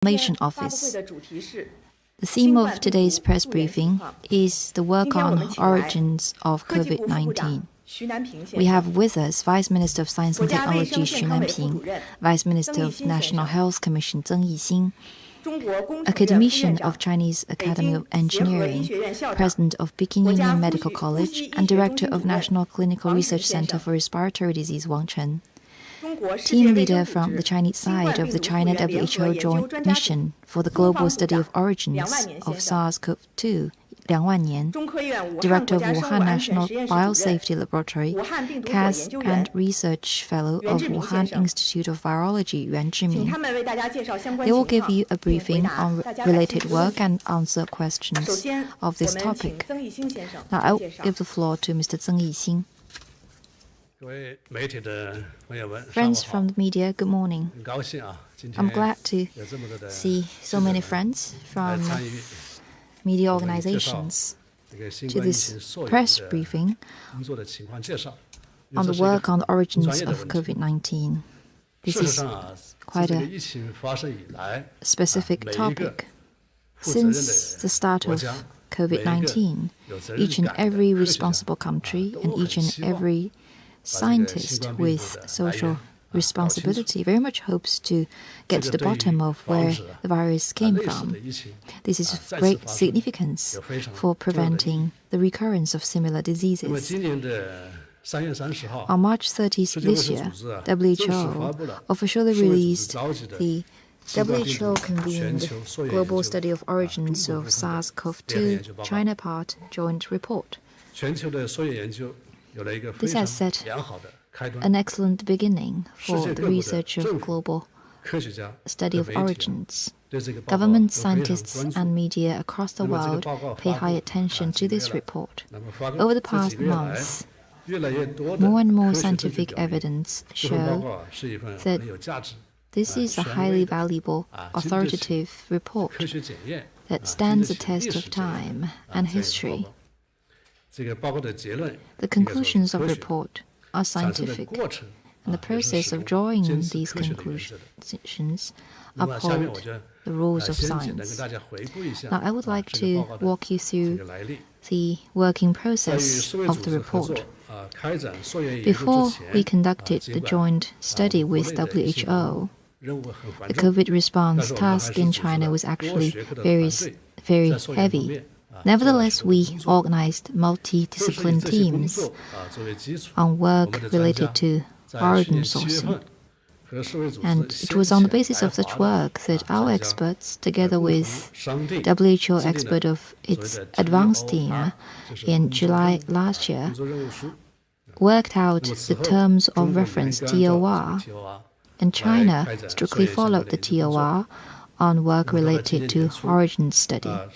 Information Office. The theme of today's press briefing is the work on origins of COVID-19. We have with us Vice Minister of Science and Technology Xu Nanping, Vice Minister of National Health Commission Zeng Yixing, academician of Chinese Academy of Engineering, President of Peking Union Medical College, and Director of National Clinical Research Center for Respiratory Disease Wang Chen. Team leader from the Chinese side of the China WHO Joint Mission for the Global Study of Origins of SARS-CoV-2, Liang Wannian, Director of Wuhan National Biosafety Laboratory, CAS and Research Fellow of Wuhan Institute of Virology, Yuan Zhimin. They will give you a briefing on related work and answer questions of this topic. Now I'll give the floor to Mr. Zeng Yixing. Friends from the media, good morning. I'm glad to see so many friends from media organizations to this press briefing on the work on the origins of COVID-19. This is quite a specific topic. Since the start of COVID-19, each and every responsible country and each and every scientist with social responsibility very much hopes to get to the bottom of where the virus came from. This is of great significance for preventing the recurrence of similar diseases. On March 30th this year, WHO officially released the WHO convened Global Study of Origins of SARS-CoV-2 China Part Joint Report. This has set an excellent beginning for the research of global study of origins. Government, scientists, and media across the world pay high attention to this report. Over the past months, more and more scientific evidence show that this is a highly valuable, authoritative report that stands the test of time and history. The conclusions of the report are scientific, and the process of drawing these conclusions uphold the rules of science. Now, I would like to walk you through the working process of the report. Before we conducted the joint study with WHO, the COVID response task in China was actually very heavy. Nevertheless, we organized multidisciplinary teams on work related to origin sourcing. And it was on the basis of such work that our experts, together with WHO expert of its advanced team in July last year, worked out the terms of reference TOR, and China strictly followed the TOR on work related to origin study. At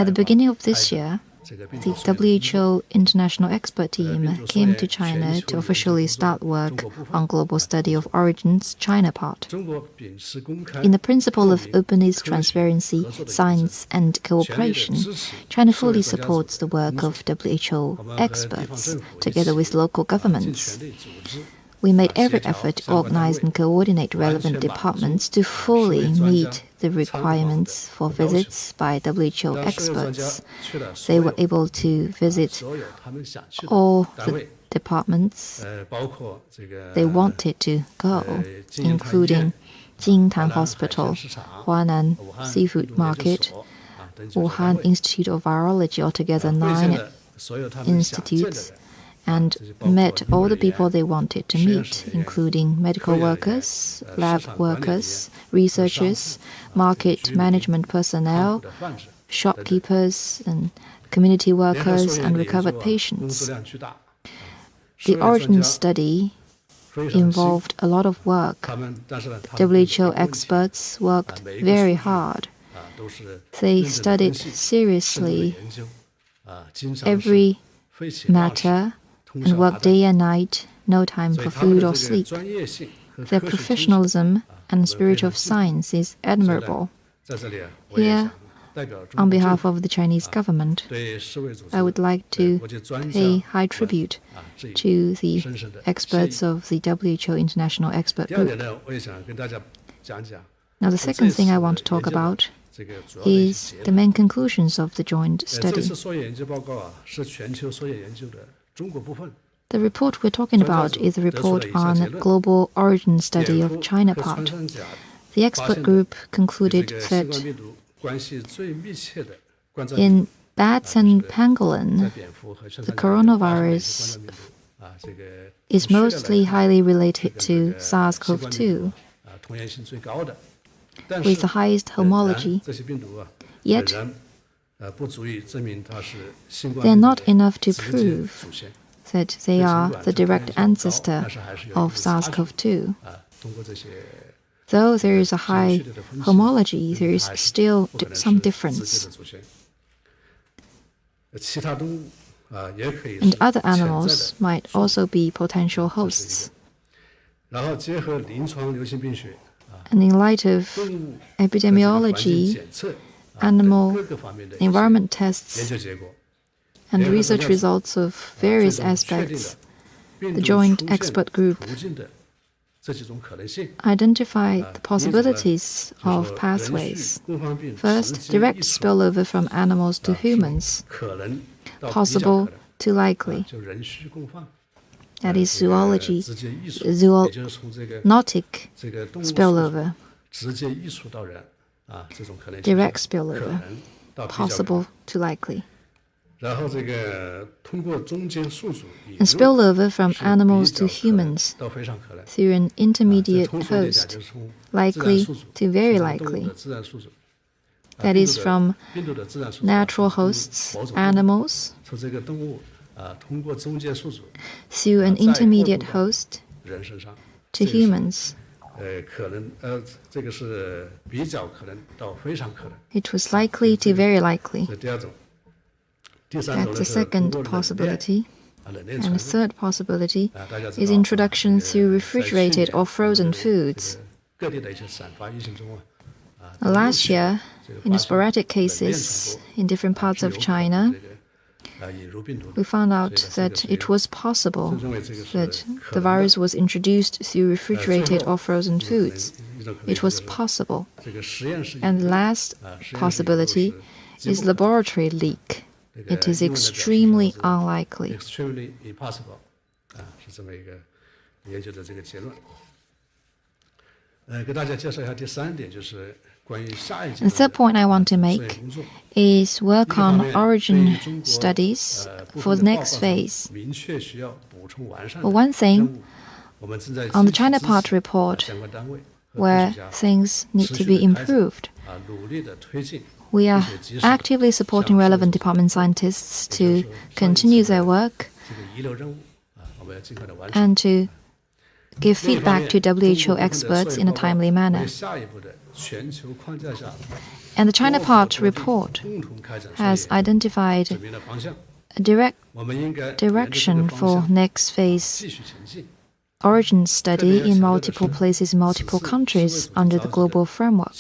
the beginning of this year, the WHO International Expert Team came to China to officially start work on global study of origins China Part. In the principle of openness, transparency, science, and cooperation, China fully supports the work of WHO experts together with local governments. We made every effort to organize and coordinate relevant departments to fully meet the requirements for visits by WHO experts. They were able to visit all the departments they wanted to go, including Jingtan Hospital, Huanan Seafood Market, Wuhan Institute of Virology, altogether 9 institutes, and met all the people they wanted to meet, including medical workers, lab workers, researchers, market management personnel, shopkeepers, and community workers, and recovered patients. The origin study involved a lot of work. WHO experts worked very hard. They studied seriously every matter and work day and night, no time for food or sleep. Their professionalism and spirit of science is admirable. Here, on behalf of the Chinese government, I would like to pay high tribute to the experts of the WHO International Expert Group. Now, the second thing I want to talk about is the main conclusions of the joint study. The report we're talking about is the report on global origin study of China part. The expert group concluded that in bats and pangolin, the coronavirus is mostly highly related to SARS-CoV-2, with the highest homology. Yet, they are not enough to prove that they are the direct ancestor of SARS-CoV-2. Though there is a high homology, there is still some difference. And other animals might also be potential hosts. And in light of epidemiology, animal environment tests, and research results of various aspects, the joint expert group identified the possibilities of pathways. First, direct spillover from animals to humans, possible to likely. That is zoonotic spillover. Direct spillover, possible to likely. And spillover from animals to humans through an intermediate host, likely to very likely. That is from natural hosts, animals, through an intermediate host to humans. It was likely to very likely. That's the second possibility. And the third possibility is introduction through refrigerated or frozen foods. Last year, in sporadic cases in different parts of China, we found out that it was possible that the virus was introduced through refrigerated or frozen foods. It was possible. And the last possibility is laboratory leak. It is extremely unlikely. The third point I want to make is work on origin studies for the next phase. For one thing, on the China part report, where things need to be improved, we are actively supporting relevant department scientists to continue their work and to give feedback to WHO experts in a timely manner. And the China part report has identified a direct direction for next phase origin study in multiple places, multiple countries under the global framework.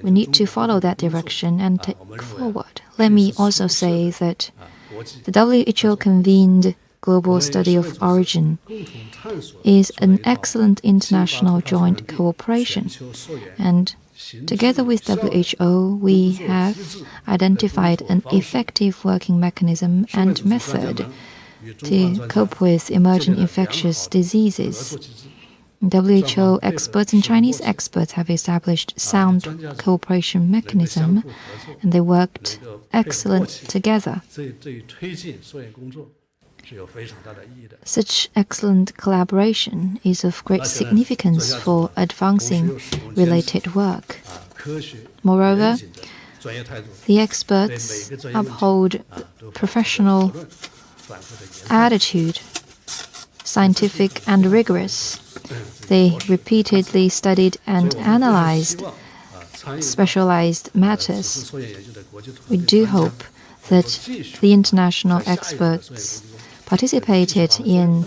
We need to follow that direction and take forward. Let me also say that the WHO convened Global Study of Origin is an excellent international joint cooperation, and together with WHO, we have identified an effective working mechanism and method to cope with emerging infectious diseases. WHO experts and Chinese experts have established sound cooperation mechanism, and they worked excellent together. Such excellent collaboration is of great significance for advancing related work. Moreover, the experts uphold professional attitude, scientific and rigorous. They repeatedly studied and analyzed specialized matters. We do hope that the international experts participated in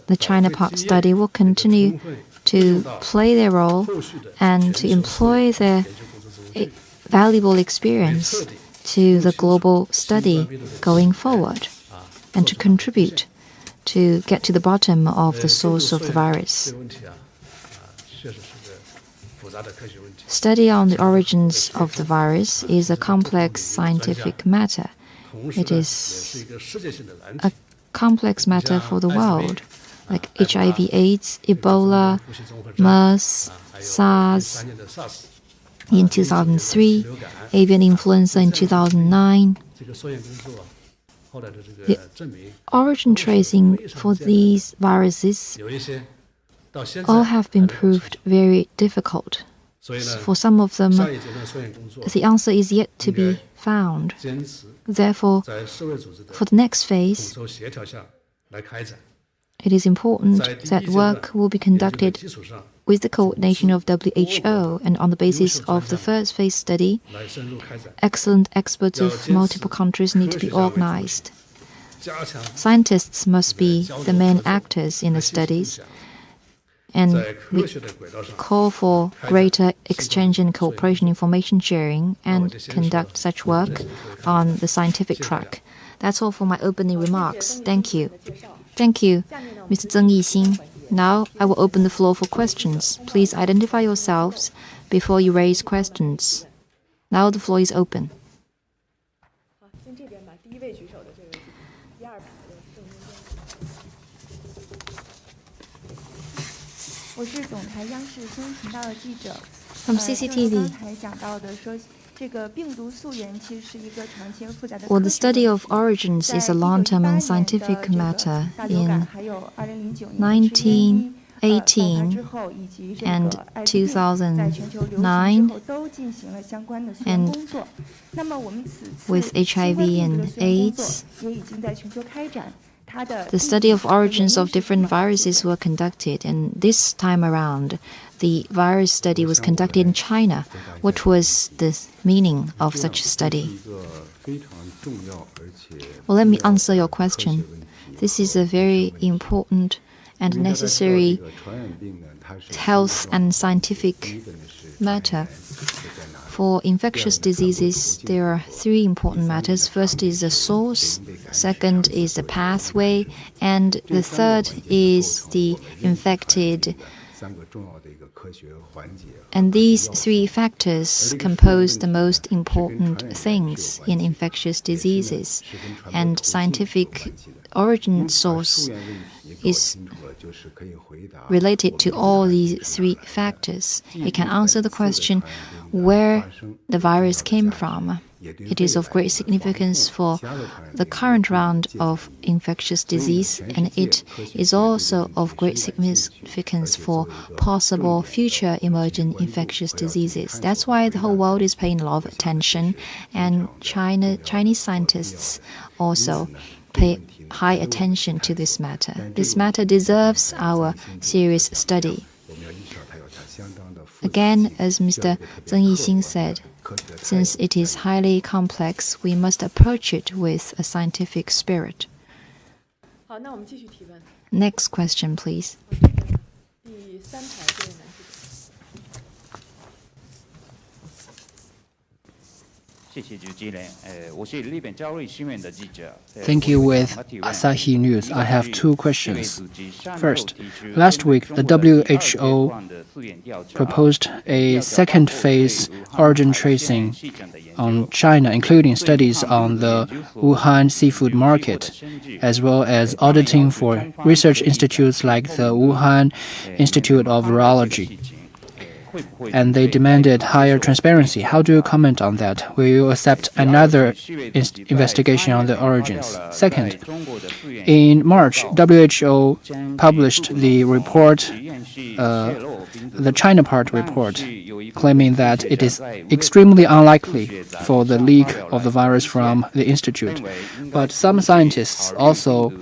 the China part study will continue to play their role and to employ their valuable experience to the global study going forward and to contribute to get to the bottom of the source of the virus. Study on the origins of the virus is a complex scientific matter. It is a complex matter for the world, like HIV/AIDS, Ebola, MERS, SARS in 2003, avian influenza in 2009. The origin tracing for these viruses all have been proved very difficult. For some of them, the answer is yet to be found. Therefore, for the next phase, it is important that work will be conducted with the coordination of WHO, and on the basis of the first phase study, excellent experts of multiple countries need to be organized. Scientists must be the main actors in the studies, and we call for greater exchange and cooperation, information sharing, and conduct such work on the scientific track. That's all for my opening remarks. Thank you. Thank you, Mr. Zeng Yixing. Now I will open the floor for questions. Please identify yourselves before you raise questions. Now the floor is open. From CCTV. Well, the study of origins is a long-term and scientific matter. In 1918 and 2009, and with HIV and AIDS, the study of origins of different viruses were conducted, and this time around, the virus study was conducted in China. What was the meaning of such a study? Well, let me answer your question. This is a very important and necessary health and scientific matter. For infectious diseases, there are three important matters. First is the source, second is the pathway, and the third is the infected. And these three factors compose the most important things in infectious diseases. And scientific origin source is related to all these three factors. It can answer the question where the virus came from. It is of great significance for the current round of infectious disease, and it is also of great significance for possible future emerging infectious diseases. That's why the whole world is paying a lot of attention, and Chinese scientists also pay high attention to this matter. This matter deserves our serious study. Again, as Mr. Zeng Yixing said, since it is highly complex, we must approach it with a scientific spirit. Next question, please. Thank you. With Asahi News, I have two questions. First, last week the WHO proposed a second phase origin tracing on China, including studies on the Wuhan seafood market, as well as auditing for research institutes like the Wuhan Institute of Virology. And they demanded higher transparency. How do you comment on that? Will you accept another investigation on the origins? Second, in March, WHO published the report, the China part report, claiming that it is extremely unlikely for the leak of the virus from the institute. But some scientists also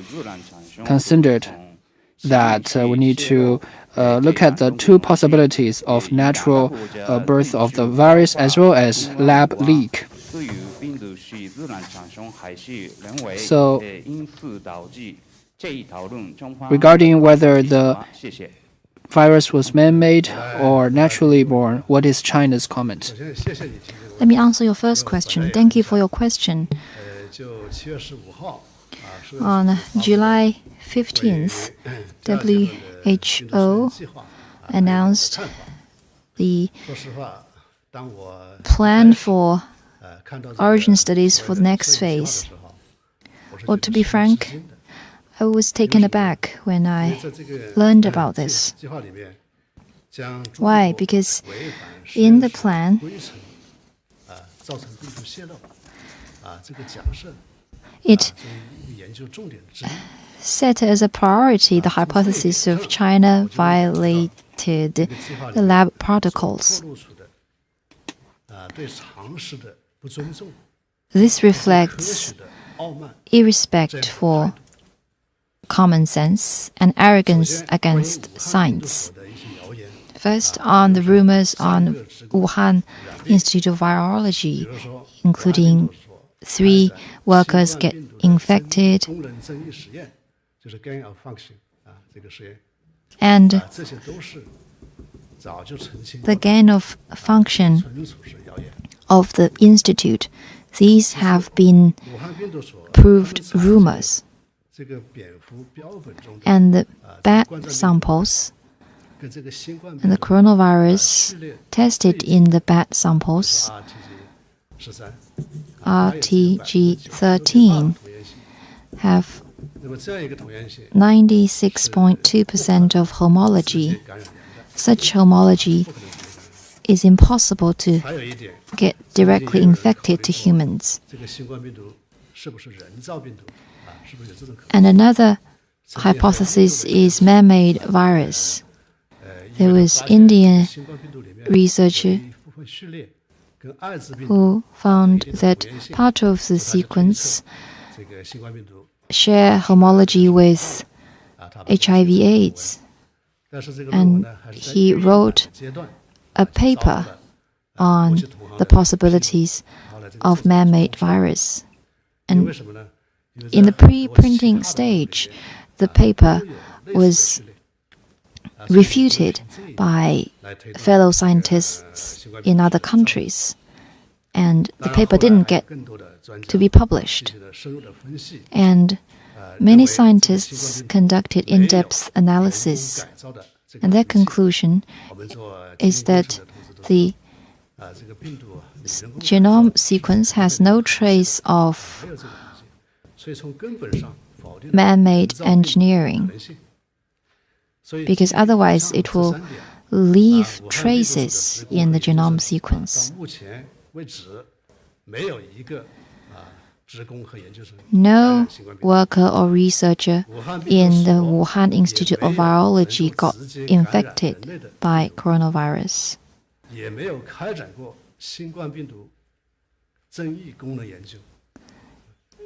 considered that we need to look at the two possibilities of natural birth of the virus as well as lab leak. So, regarding whether the virus was man-made or naturally born, what is China's comment? Let me answer your first question. Thank you for your question. On July 15th, WHO announced the plan for origin studies for the next phase. Well, to be frank, I was taken aback when I learned about this. Why? Because in the plan, it set as a priority the hypothesis of China violated the lab protocols. This reflects irrespect for common sense and arrogance against science. First, on the rumors on Wuhan Institute of Virology, including 3 workers get infected, and the gain of function of the institute. These have been proved rumors. And the bat samples and the coronavirus tested in the bat samples, RTG13, have 96.2% of homology. Such homology is impossible to get directly infected to humans. And another hypothesis is man-made virus. There was Indian researcher who found that part of the sequence share homology with HIV/AIDS, and he wrote a paper on the possibilities of man-made virus. And in the pre-printing stage, the paper was refuted by fellow scientists in other countries, and the paper didn't get to be published. And many scientists conducted in-depth analysis, and their conclusion is that the genome sequence has no trace of man-made engineering, because otherwise it will leave traces in the genome sequence. No worker or researcher in the Wuhan Institute of Virology got infected by coronavirus.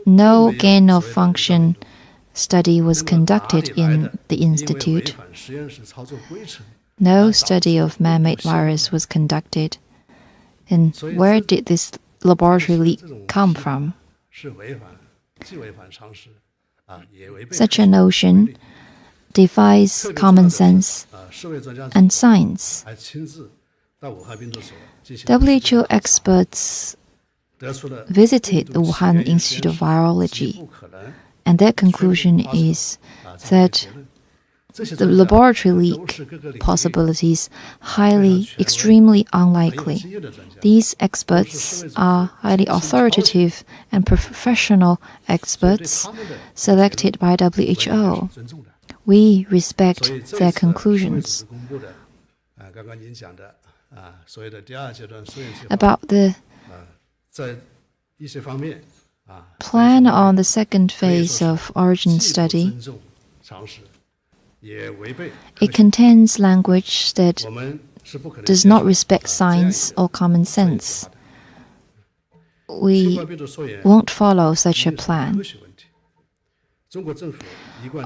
No gain of function study was conducted in the institute. No study of man-made virus was conducted. And where did this laboratory leak come from? Such a notion defies common sense and science. WHO experts visited the Wuhan Institute of Virology, and their conclusion is that the laboratory leak possibilities extremely unlikely. These experts are highly authoritative and professional experts selected by WHO. We respect their conclusions. About the plan on the second phase of origin study, it contains language that does not respect science or common sense. We won't follow such a plan.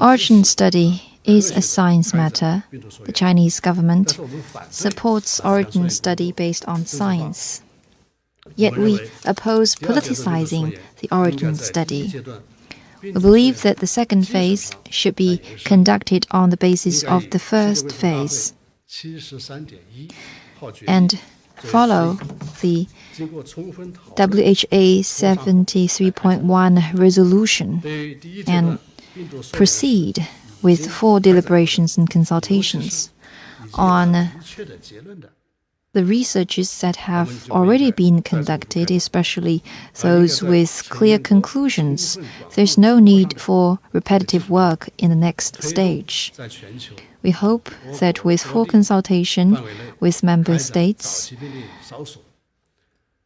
Origin study is a science matter. The Chinese government supports origin study based on science. Yet we oppose politicizing the origin study. We believe that the second phase should be conducted on the basis of the first phase and follow the WHA 73.1 resolution and proceed with full deliberations and consultations. on the researches that have already been conducted, especially those with clear conclusions. There's no need for repetitive work in the next stage. We hope that with full consultation with member states,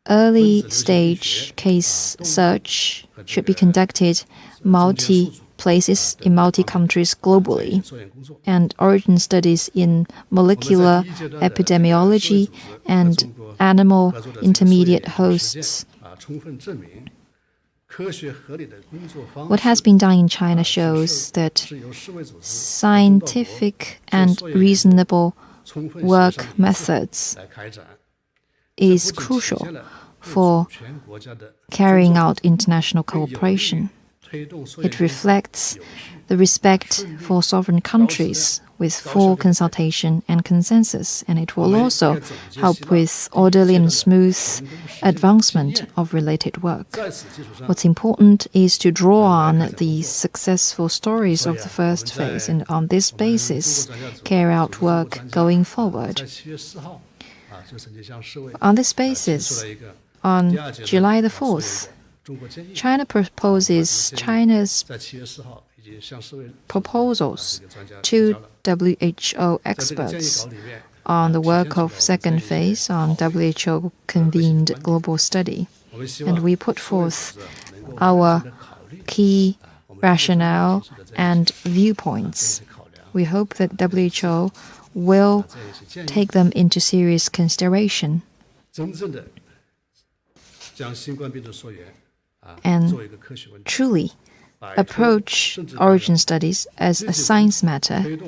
early stage case search should be conducted multi-places in multi-countries globally, and origin studies in molecular epidemiology and animal intermediate hosts. What has been done in China shows that scientific and reasonable work methods is crucial for carrying out international cooperation. It reflects the respect for sovereign countries with full consultation and consensus, and it will also help with orderly and smooth advancement of related work. What's important is to draw on the successful stories of the first phase and on this basis carry out work going forward. On this basis, on July the 4th, China proposes China's proposals to WHO experts on the work of second phase on WHO-convened global study. And we put forth our key rationale and viewpoints. We hope that WHO will take them into serious consideration and truly approach origin studies as a science matter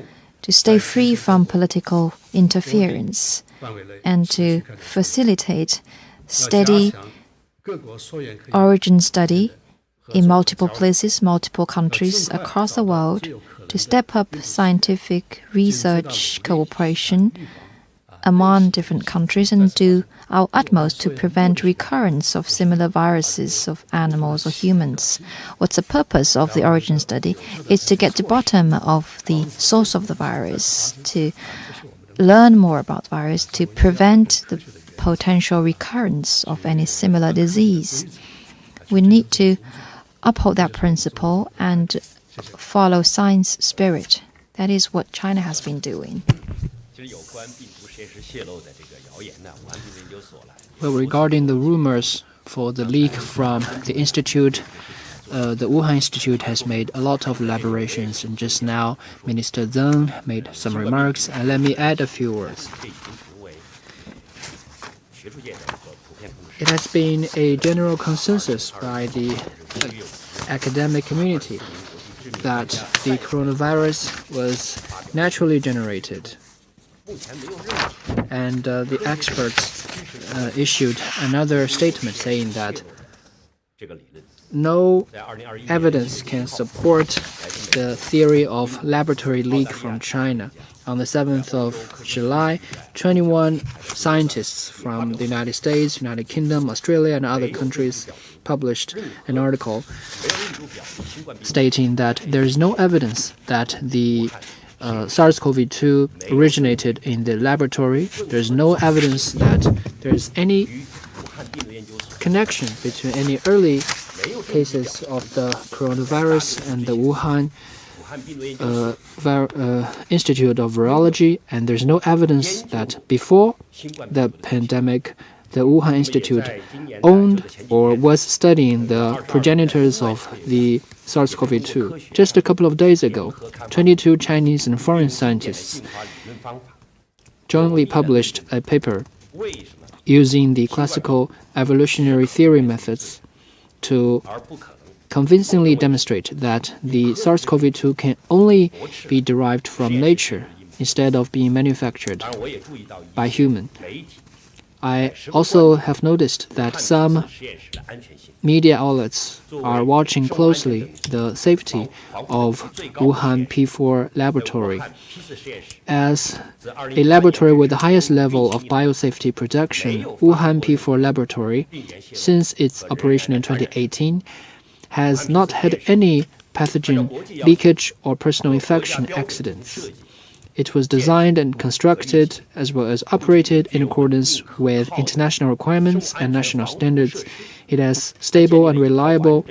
to stay free from political interference and to facilitate steady origin study in multiple places, multiple countries across the world, to step up scientific research cooperation among different countries and do our utmost to prevent recurrence of similar viruses of animals or humans. What's the purpose of the origin study? It's to get to the bottom of the source of the virus, to learn more about the virus, to prevent the potential recurrence of any similar disease. We need to uphold that principle and follow science spirit. That is what China has been doing. Well, regarding the rumors for the leak from the institute, the Wuhan Institute has made a lot of elaborations, and just now Minister Zheng made some remarks, and let me add a few words. It has been a general consensus by the academic community that the coronavirus was naturally generated. And the experts issued another statement saying that no evidence can support the theory of laboratory leak from China. On the 7th of July, 21 scientists from the United States, United Kingdom, Australia, and other countries published an article stating that there is no evidence that the SARS-CoV-2 originated in the laboratory. There's no evidence that there's any connection between any early cases of the coronavirus and the Wuhan Institute of Virology, and there's no evidence that before the pandemic, the Wuhan Institute owned or was studying the progenitors of the SARS-CoV-2. Just a couple of days ago, 22 Chinese and foreign scientists jointly published a paper using the classical evolutionary theory methods to convincingly demonstrate that the SARS-CoV-2 can only be derived from nature instead of being manufactured by human. I also have noticed that some media outlets are watching closely the safety of Wuhan P4 laboratory. As a laboratory with the highest level of biosafety protection, Wuhan P4 laboratory, since its operation in 2018, has not had any pathogen leakage or personal infection accidents. It was designed and constructed as well as operated in accordance with international requirements and national standards. It has stable and reliable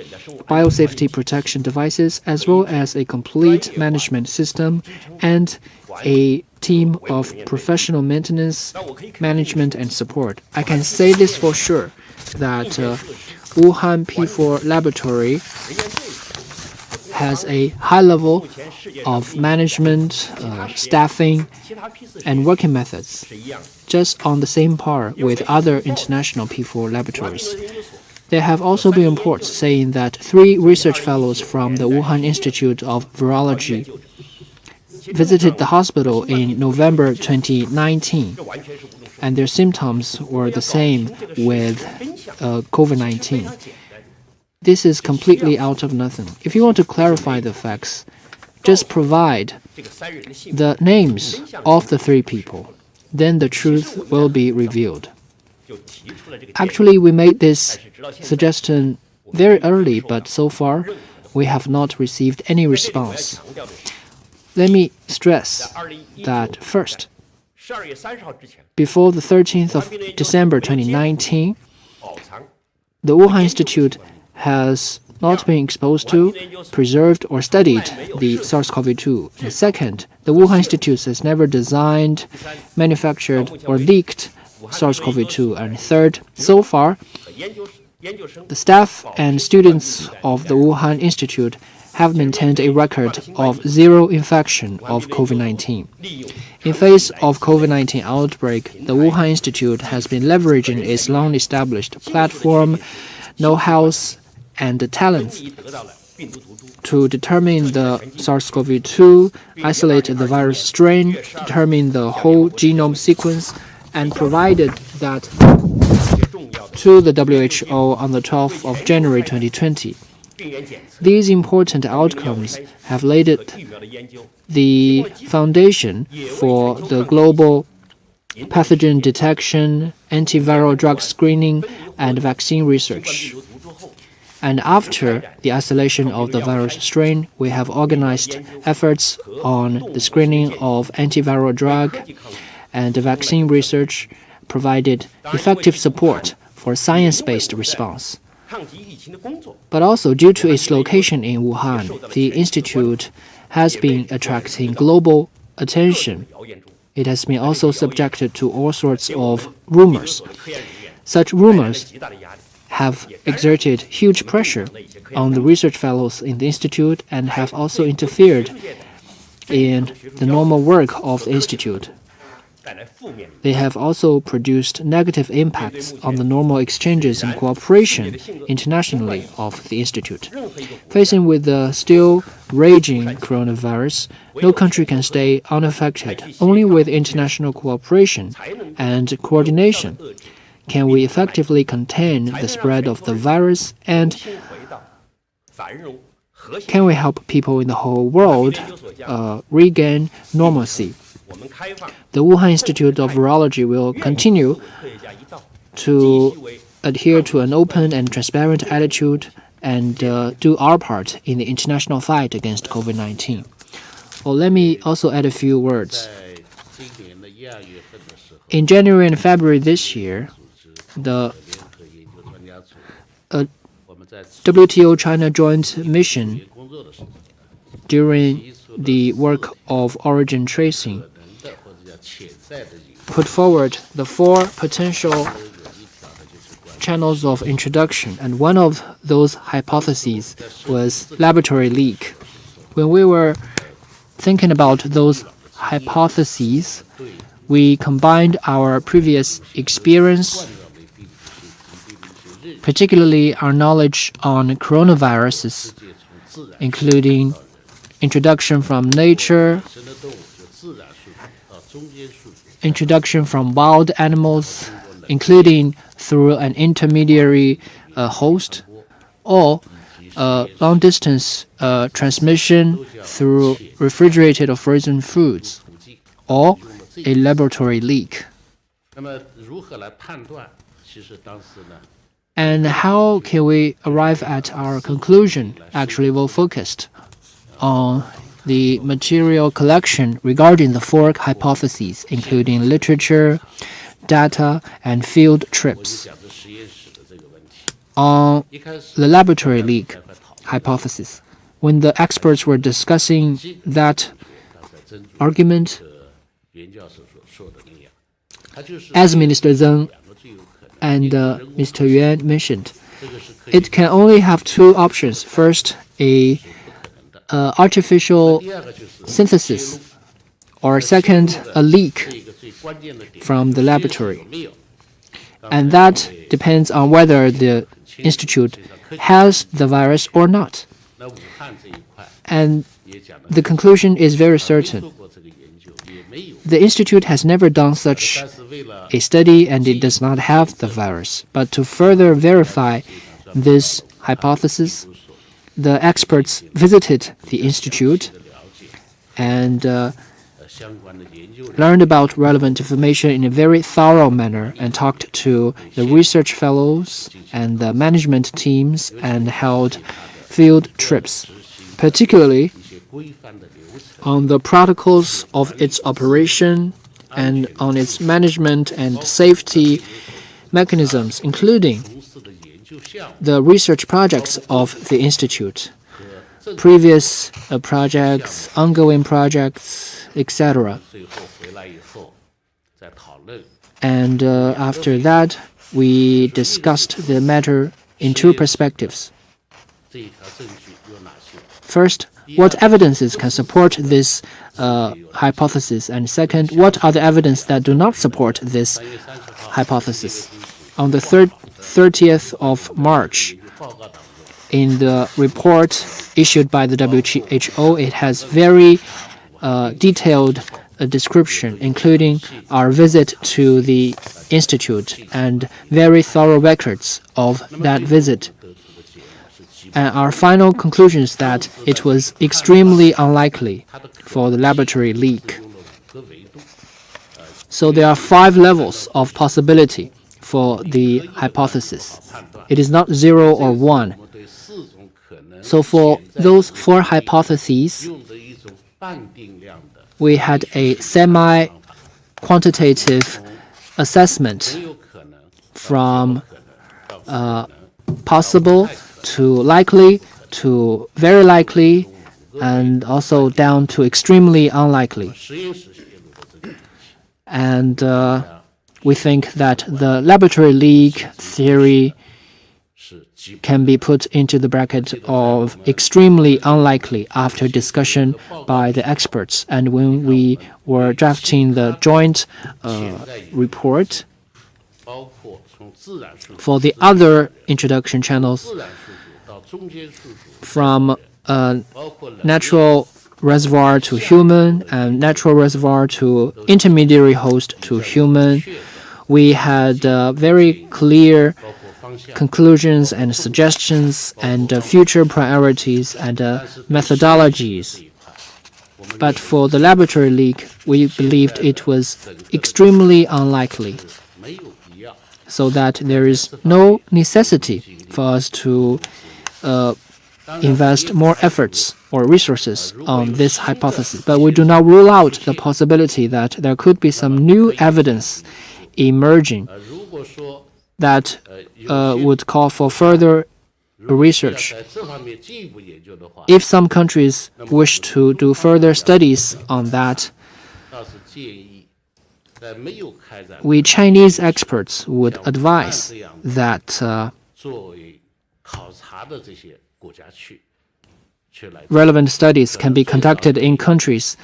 biosafety protection devices as well as a complete management system and a team of professional maintenance, management, and support. I can say this for sure that Wuhan P4 laboratory has a high level of management, staffing, and working methods, just on the same par with other international P4 laboratories. There have also been reports saying that 3 research fellows from the Wuhan Institute of Virology visited the hospital in November 2019, and their symptoms were the same with COVID-19. This is completely out of nothing. If you want to clarify the facts, just provide the names of the 3 people. Then the truth will be revealed. Actually, we made this suggestion very early, but so far we have not received any response. Let me stress that first, before the 13th of December 2019, the Wuhan Institute has not been exposed to, preserved, or studied the SARS-CoV-2. And second, the Wuhan Institute has never designed, manufactured, or leaked SARS-CoV-2. And third, so far, the staff and students of the Wuhan Institute have maintained a record of 0 infection of COVID-19. In face of COVID-19 outbreak, the Wuhan Institute has been leveraging its long-established platform, know-how, and talents to determine the SARS-CoV-2, isolate the virus strain, determine the whole genome sequence, and provided that to the WHO on the 12th of January 2020. These important outcomes have laid the foundation for the global pathogen detection, antiviral drug screening, and vaccine research. And after the isolation of the virus strain, we have organized efforts on the screening of antiviral drug and the vaccine research, provided effective support for science-based response. But also, due to its location in Wuhan, the Institute has been attracting global attention. It has been also subjected to all sorts of rumors. Such rumors have exerted huge pressure on the research fellows in the Institute and have also interfered in the normal work of the Institute. They have also produced negative impacts on the normal exchanges and cooperation internationally of the Institute. Facing with the still raging coronavirus, no country can stay unaffected. Only with international cooperation and coordination can we effectively contain the spread of the virus, and can we help people in the whole world regain normalcy. The Wuhan Institute of Virology will continue to adhere to an open and transparent attitude and do our part in the international fight against COVID-19. Well, let me also add a few words. In January and February this year, the WTO China joint mission during the work of origin tracing put forward the 4 potential channels of introduction, and one of those hypotheses was laboratory leak. When we were thinking about those hypotheses, we combined our previous experience, particularly our knowledge on coronaviruses, including introduction from nature, introduction from wild animals, including through an intermediary host, or long-distance transmission through refrigerated or frozen foods, or a laboratory leak. And how can we arrive at our conclusion? Actually, we're focused on the material collection regarding the four hypotheses, including literature, data, and field trips. On the laboratory leak hypothesis, when the experts were discussing that argument, as Minister Zheng and Mr. Yuan mentioned, it can only have two options. First, a artificial synthesis, or second, a leak from the laboratory. And that depends on whether the institute has the virus or not. And the conclusion is very certain. The institute has never done such a study, and it does not have the virus. But to further verify this hypothesis, the experts visited the institute and learned about relevant information in a very thorough manner and talked to the research fellows and the management teams and held field trips, particularly on the protocols of its operation and on its management and safety mechanisms, including the research projects of the institute, previous projects, ongoing projects, etc. And after that, we discussed the matter in two perspectives. First, what evidences can support this hypothesis? And second, what are the evidence that do not support this hypothesis? On the 30th of March, in the report issued by the WHO, it has very detailed description, including our visit to the institute and very thorough records of that visit. And our final conclusion is that it was extremely unlikely for the laboratory leak. So there are 5 levels of possibility for the hypothesis. It is not 0 or 1. So for those 4 hypotheses, we had a semi-quantitative assessment from possible to likely to very likely and also down to extremely unlikely. And we think that the laboratory leak theory can be put into the bracket of extremely unlikely after discussion by the experts. And when we were drafting the joint report for the other introduction channels, from natural reservoir to human and natural reservoir to intermediary host to human, we had very clear conclusions and suggestions and future priorities and methodologies. But for the laboratory leak, we believed it was extremely unlikely, so that there is no necessity for us to invest more efforts or resources on this hypothesis. But we do not rule out the possibility that there could be some new evidence emerging that would call for further research. If some countries wish to do further studies on that, we Chinese experts would advise that relevant studies can be conducted in countries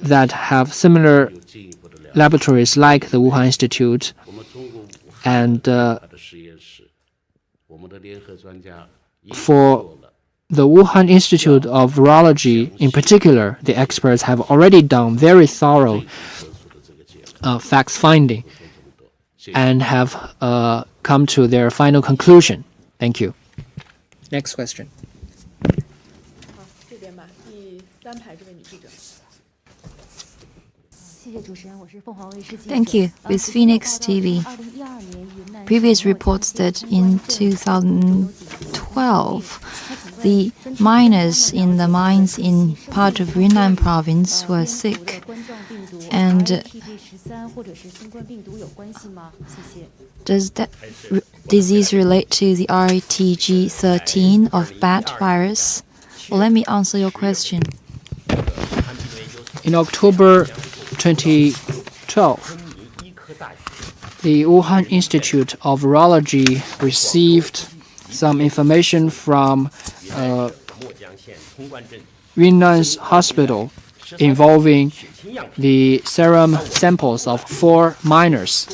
that have similar laboratories like the Wuhan Institute, and for the Wuhan Institute of Virology in particular, the experts have already done very thorough facts-finding and have come to their final conclusion. Thank you. Next question. Thank you. With Phoenix TV, previous reports that in 2012, The miners in the mines in part of Yunnan province were sick, and does that disease relate to the RATG13 of bat virus? Well, let me answer your question. In October 2012, the Wuhan Institute of Virology received some information from Yunnan's hospital involving the serum samples of 4 miners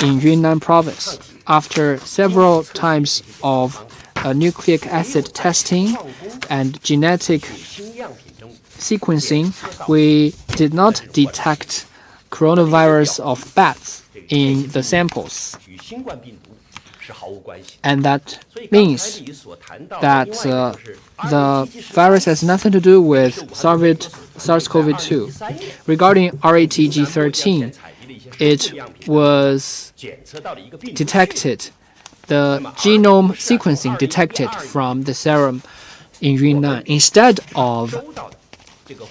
in Yunnan province. After several times of nucleic acid testing and genetic sequencing, we did not detect coronavirus of bats in the samples. And that means that the virus has nothing to do with SARS-CoV-2. Regarding RATG13, it was detected, the genome sequencing detected from the serum in Yunnan instead of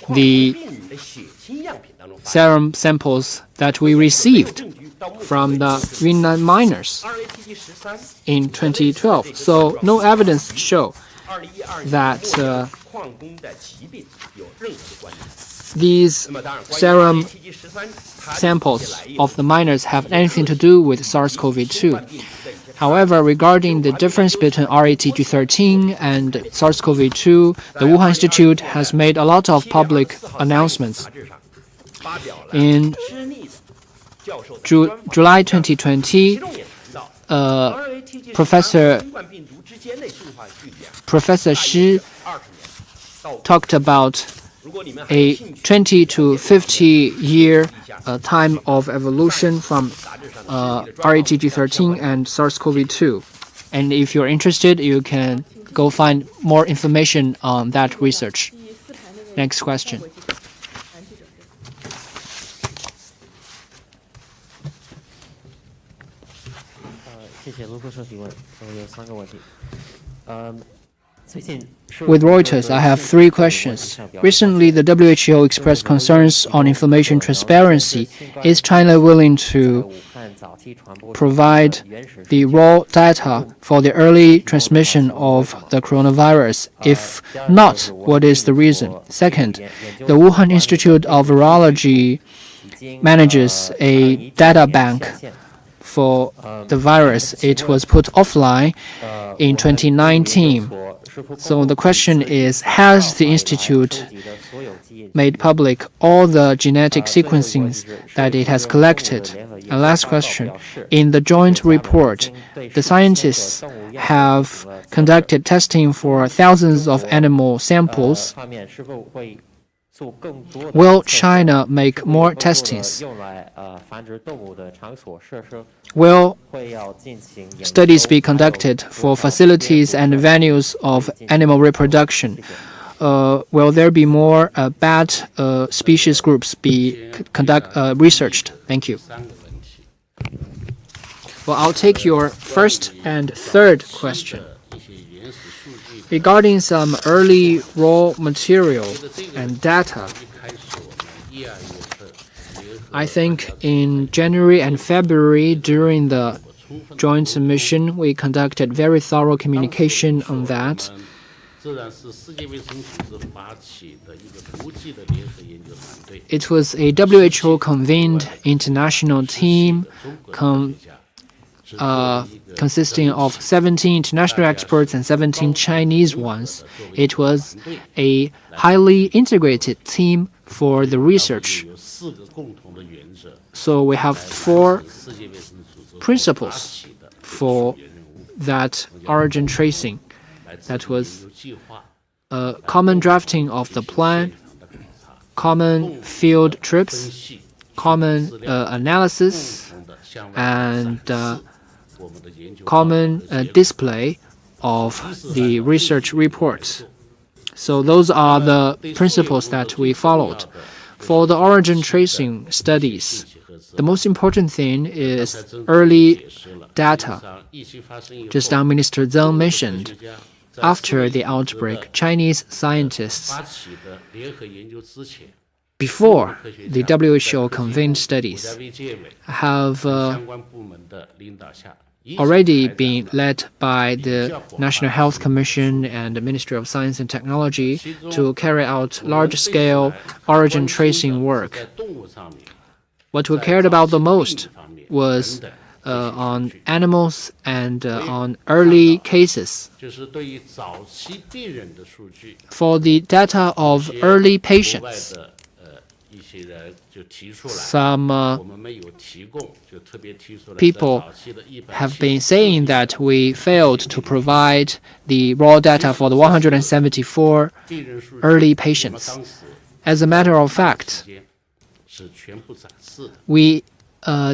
the serum samples that we received from the Yunnan miners in 2012. So no evidence show that these serum samples of the miners have anything to do with SARS-CoV-2. However, regarding the difference between RATG13 and SARS-CoV-2, the Wuhan Institute has made a lot of public announcements. In July 2020, Professor Shi talked about a 20 to 50 year time of evolution from RATG13 and SARS-CoV-2. And if you're interested, you can go find more information on that research. Next question. With Reuters, I have 3 questions. Recently, the WHO expressed concerns on information transparency. Is China willing to provide the raw data for the early transmission of the coronavirus? If not, what is the reason? Second, the Wuhan Institute of Virology manages a data bank for the virus. It was put offline in 2019. So the question is, has the Institute made public all the genetic sequencings that it has collected? And last question, in the joint report, the scientists have conducted testing for thousands of animal samples. Will China make more testings? Will studies be conducted for facilities and venues of animal reproduction? Will there be more bat species groups be researched? Thank you. Well, I'll take your first and third question. Regarding some early raw material and data, I think in January and February during the joint mission, we conducted very thorough communication on that. It was a WHO-convened international team consisting of 17 international experts and 17 Chinese ones. It was a highly integrated team for the research. So we have 4 principles for that origin tracing. That was common drafting of the plan, common field trips, common analysis, and common display of the research reports. So those are the principles that we followed. For the origin tracing studies, the most important thing is early data. Just now, Minister Zhang mentioned after the outbreak, Chinese scientists, before the WHO convened studies, have already been led by the National Health Commission and the Ministry of Science and Technology to carry out large-scale origin tracing work. What we cared about the most was on animals and on early cases. For the data of early patients, some people have been saying that we failed to provide the raw data for the 174 early patients. As a matter of fact, we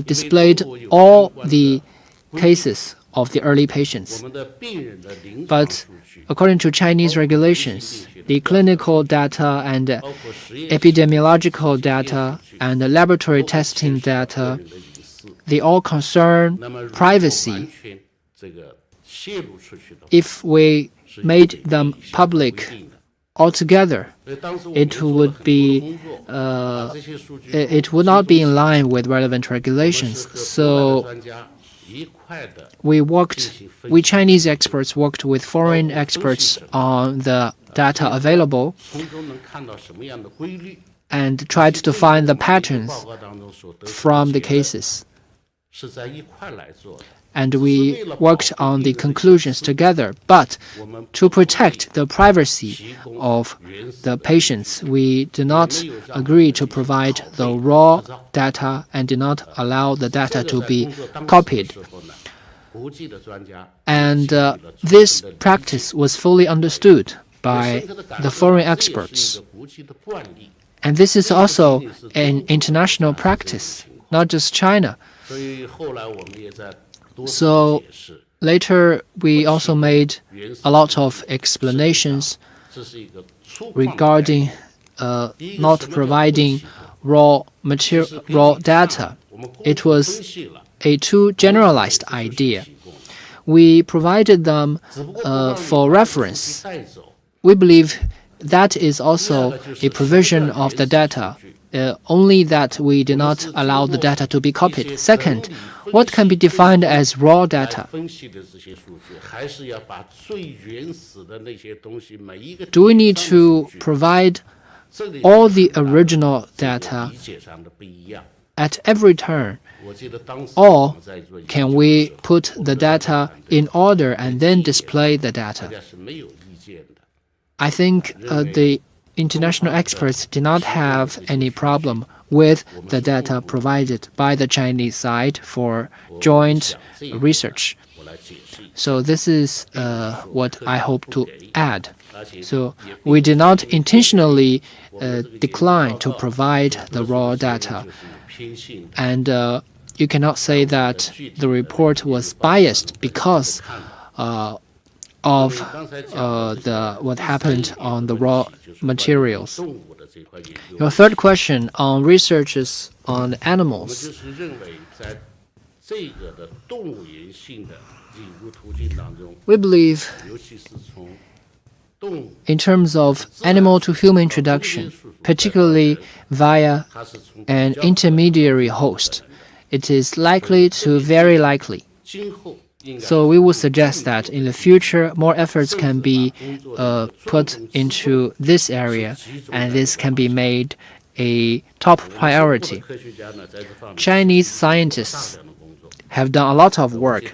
displayed all the cases of the early patients. But according to Chinese regulations, the clinical data and epidemiological data and the laboratory testing data, they all concern privacy. If we made them public altogether, it would not be in line with relevant regulations. So we Chinese experts worked with foreign experts on the data available and tried to find the patterns from the cases. And we worked on the conclusions together. But to protect the privacy of the patients, we did not agree to provide the raw data and did not allow the data to be copied. And this practice was fully understood by the foreign experts. And this is also an international practice, not just China. So later, we also made a lot of explanations regarding not providing raw data. It was a too generalized idea. We provided them for reference. We believe that is also a provision of the data, only that we did not allow the data to be copied. Second, what can be defined as raw data? Do we need to provide all the original data at every turn? Or can we put the data in order and then display the data? I think the international experts did not have any problem with the data provided by the Chinese side for joint research. So this is what I hope to add. So we did not intentionally decline to provide the raw data. And you cannot say that the report was biased because of what happened on the raw materials. Your third question on researches on animals. We believe in terms of animal-to-human introduction, particularly via an intermediary host, it is very likely. So we would suggest that in the future, more efforts can be put into this area, and this can be made a top priority. Chinese scientists have done a lot of work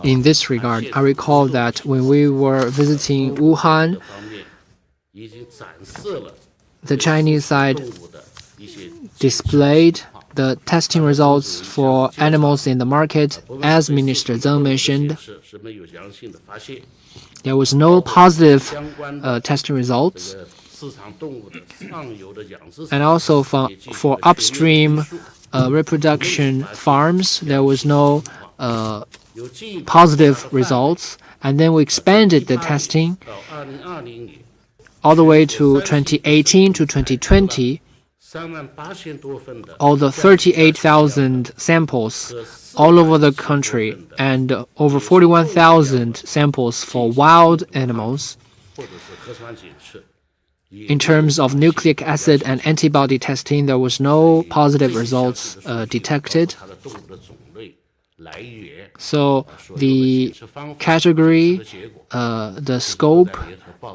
in this regard. I recall that when we were visiting Wuhan, the Chinese side displayed the testing results for animals in the market. As Minister Zheng mentioned, there was no positive testing results. And also for upstream reproduction farms, there was no positive results. And then we expanded the testing all the way to 2018 to 2020. all the 38,000 samples all over the country and over 41,000 samples for wild animals. In terms of nucleic acid and antibody testing, there was no positive results detected. So the category, the scope,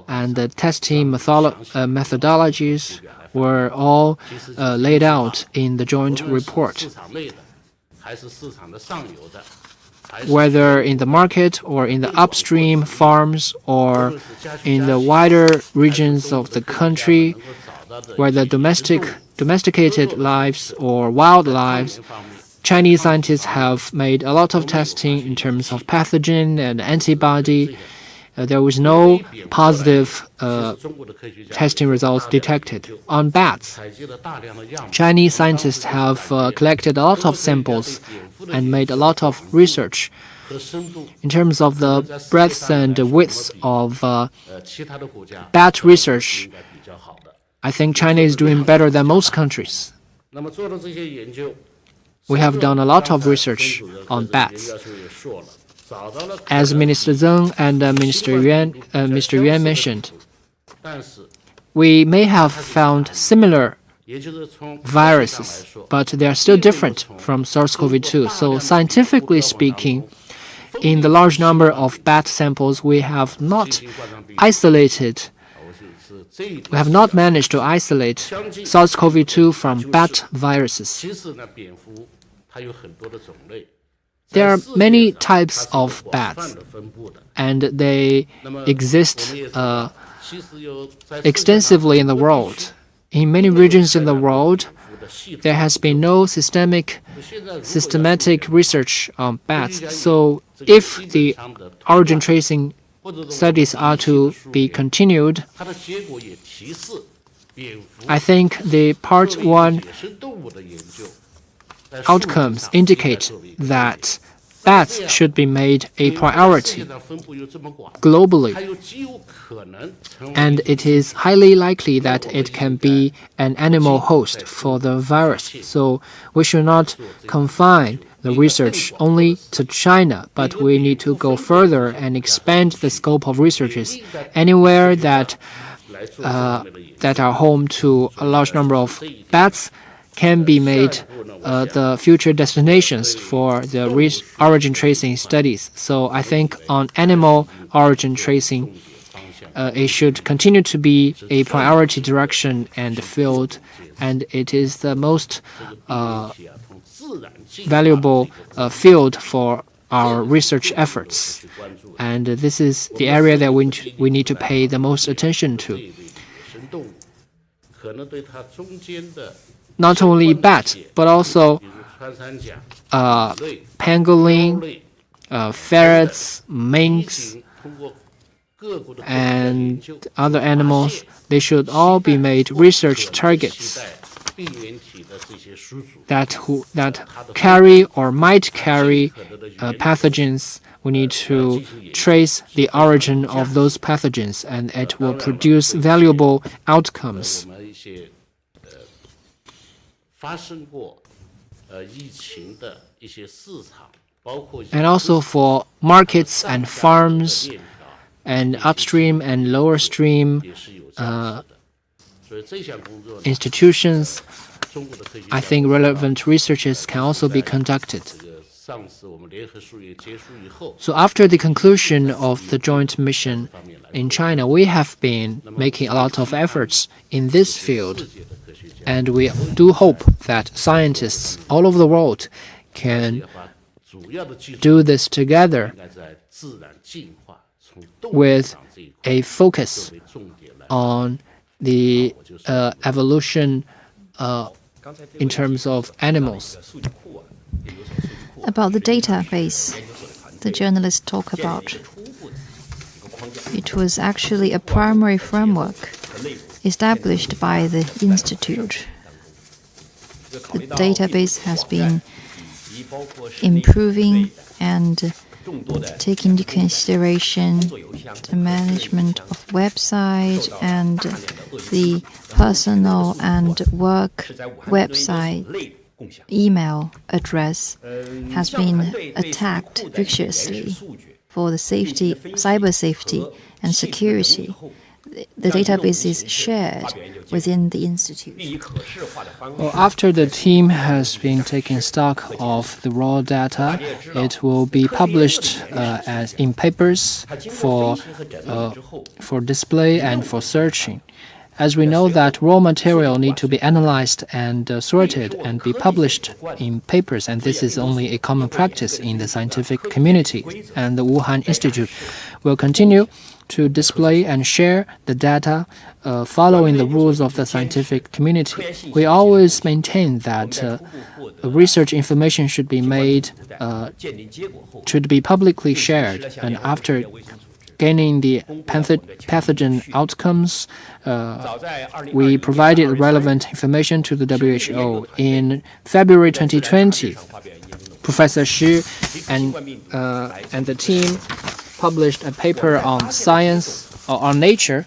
and the testing methodologies were all laid out in the joint report. Whether in the market or in the upstream farms or in the wider regions of the country, whether domesticated lives or wild lives, Chinese scientists have made a lot of testing in terms of pathogen and antibody. There was no positive testing results detected. On bats, Chinese scientists have collected a lot of samples and made a lot of research. In terms of the breadth and width of bat research, I think China is doing better than most countries. We have done a lot of research on bats. As Minister Zeng and Mr. Yuan mentioned, we may have found similar viruses, but they are still different from SARS-CoV-2. So scientifically speaking, in the large number of bat samples, we have not managed to isolate SARS-CoV-2 from bat viruses. There are many types of bats, and they exist extensively in the world. In many regions in the world, there has been no systematic research on bats. So if the origin tracing studies are to be continued, I think the Part 1 outcomes indicate that bats should be made a priority globally, and it is highly likely that it can be an animal host for the virus. So we should not confine the research only to China, but we need to go further and expand the scope of researches anywhere that are home to a large number of bats can be made the future destinations for the origin tracing studies. So I think on animal origin tracing, it should continue to be a priority direction and field, and it is the most valuable field for our research efforts. And this is the area that we need to pay the most attention to. Not only bats, but also pangolin, ferrets, minks, and other animals. They should all be made research targets that carry or might carry pathogens. We need to trace the origin of those pathogens, and it will produce valuable outcomes. And also for markets and farms and upstream and lower stream institutions, I think relevant researches can also be conducted. So after the conclusion of the joint mission in China, we have been making a lot of efforts in this field. And we do hope that scientists all over the world can do this together with a focus on the evolution in terms of animals. About the database the journalists talk about, it was actually a primary framework established by the Institute. The database has been improving and taking into consideration the management of website and the personal and work website email address has been attacked viciously for the safety, cyber safety and security. The database is shared within the institute. Well, after the team has been taking stock of the raw data, it will be published as in papers for display and for searching. As we know that raw material need to be analyzed and sorted and be published in papers, and this is only a common practice in the scientific community. And the Wuhan Institute will continue to display and share the data following the rules of the scientific community. We always maintain that research information should be publicly shared, and after gaining the pathogen outcomes, we provided relevant information to the WHO. In February 2020, Professor Shi and the team published a paper on Science or on Nature,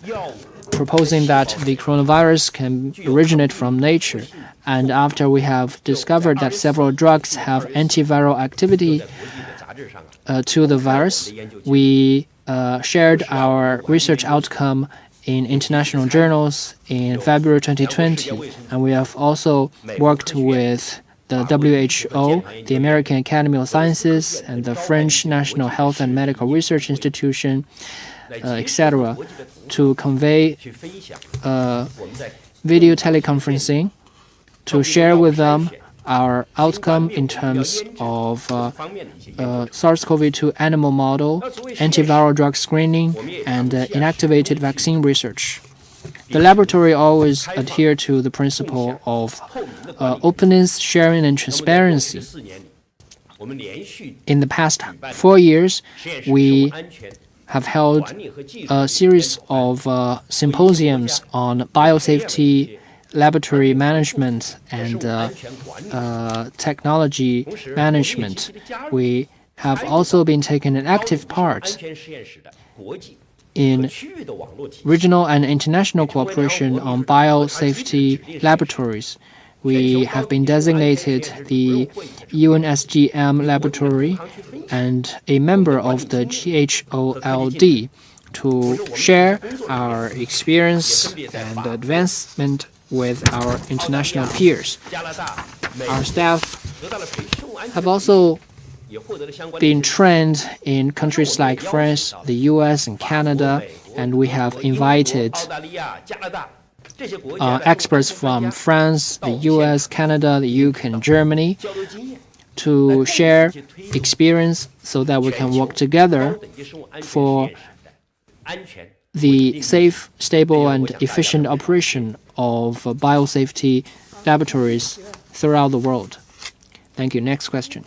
proposing that the coronavirus can originate from nature. And after we have discovered that several drugs have antiviral activity to the virus, we shared our research outcome in international journals in February 2020, and we have also worked with the WHO, the American Academy of Sciences, and the French National Health and Medical Research Institution, etc., to convey video teleconferencing to share with them our outcome in terms of SARS-CoV-2 animal model, antiviral drug screening, and inactivated vaccine research. The laboratory always adhere to the principle of openness, sharing, and transparency. In the past 4 years, we have held a series of symposiums on biosafety, laboratory management, and technology management. We have also been taking an active part in regional and international cooperation on biosafety laboratories. We have been designated the UNSGM laboratory and a member of the GHOLD to share our experience and advancement with our international peers. Our staff have also been trained in countries like France, the US, and Canada, and we have invited experts from France, the US, Canada, the UK, and Germany to share experience so that we can work together for the safe, stable, and efficient operation of biosafety laboratories throughout the world. Thank you. Next question.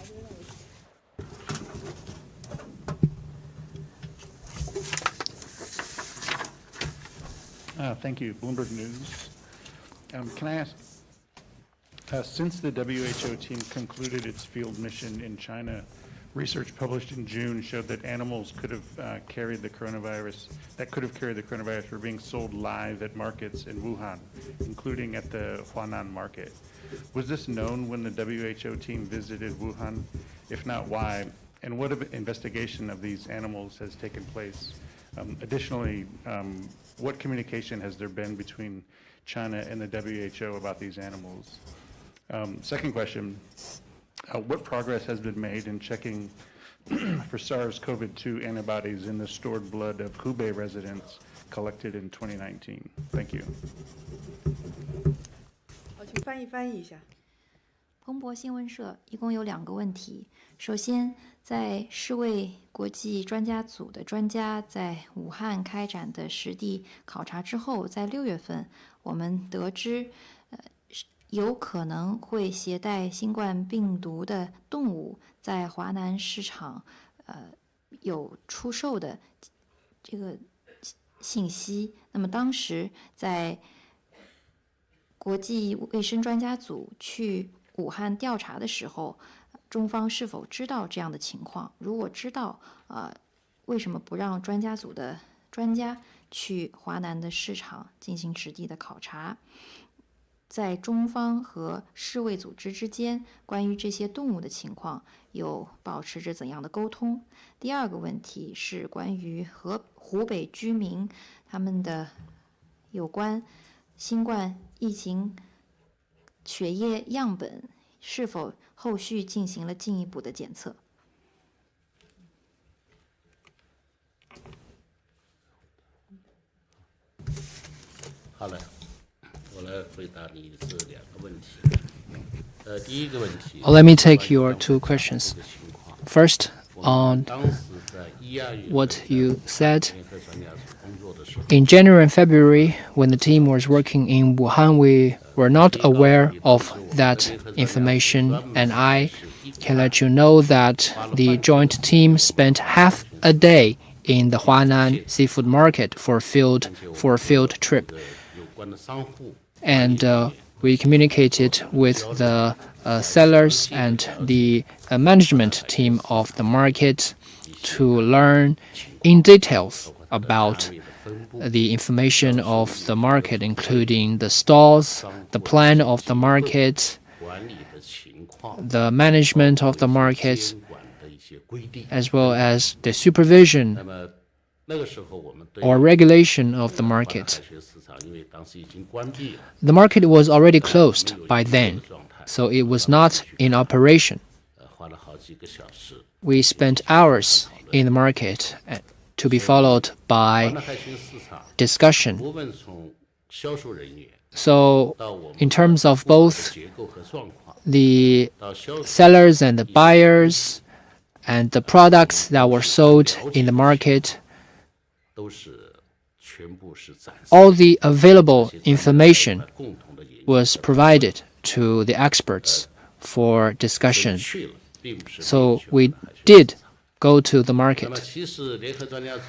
Thank you. Bloomberg News. Can I ask, since the WHO team concluded its field mission in China, research published in June showed that animals could have carried the coronavirus, were being sold live at markets in Wuhan, including at the Huanan market. Was this known when the WHO team visited Wuhan? If not, why? And what investigation of these animals has taken place? Additionally, what communication has there been between China and the WHO about these animals? Second question, what progress has been made in checking for SARS-CoV-2 antibodies in the stored blood of Hubei residents collected in 2019? Thank you. 彭博新闻社一共有2个问题。首先，在世卫国际专家组的专家在武汉开展的实地考察之后，在6月份，我们得知，有可能会携带新冠病毒的动物在华南市场，有出售的这个信息。那么当时在国际卫生专家组去武汉调查的时候，中方是否知道这样的情况？如果知道，为什么不让专家组的专家去华南的市场进行实地的考察，在中方和世卫组织之间关于这些动物的情况有保持着怎样的沟通？第二个问题是关于湖北居民他们的有关新冠疫情血液样本是否后续进行了进一步的检测？好了，我来回答你这两个问题。第一个问题 Let me take your two questions. First, on 当时在1、2月 what you said. 联合专家组工作的时候， In January and February, when the team was working in Wuhan, we were not aware of that information, and I can let you know that the joint team spent half a day in the Huanan seafood market for a field trip, 有关的商户 and we communicated with the sellers and the management team of the market to learn in details about the information of the market, including the stalls, the plan of the market, 管理的情况、 the management of the market, 监管的一些规定。 as well as the supervision 那么那个时候我们对 or regulation of the 华南 market. 海鲜市场，因为当时已经关闭了， The market was already closed by then, 状态， so it was not in operation. 花了好几个小时。 We spent hours in the market to be followed 华 by 南海鲜市场， discussion. 无论从销售人员 So, 到我们 in terms of 顾客的 both 结构和状况， the 到销售 sellers and the buyers and the products that were sold in the market, 都是全部是展示 all the available information 共同的研究 was provided to the experts for discussion. 去了，并不是 So 没有 we did go to the 那么 market. 其实联合专家组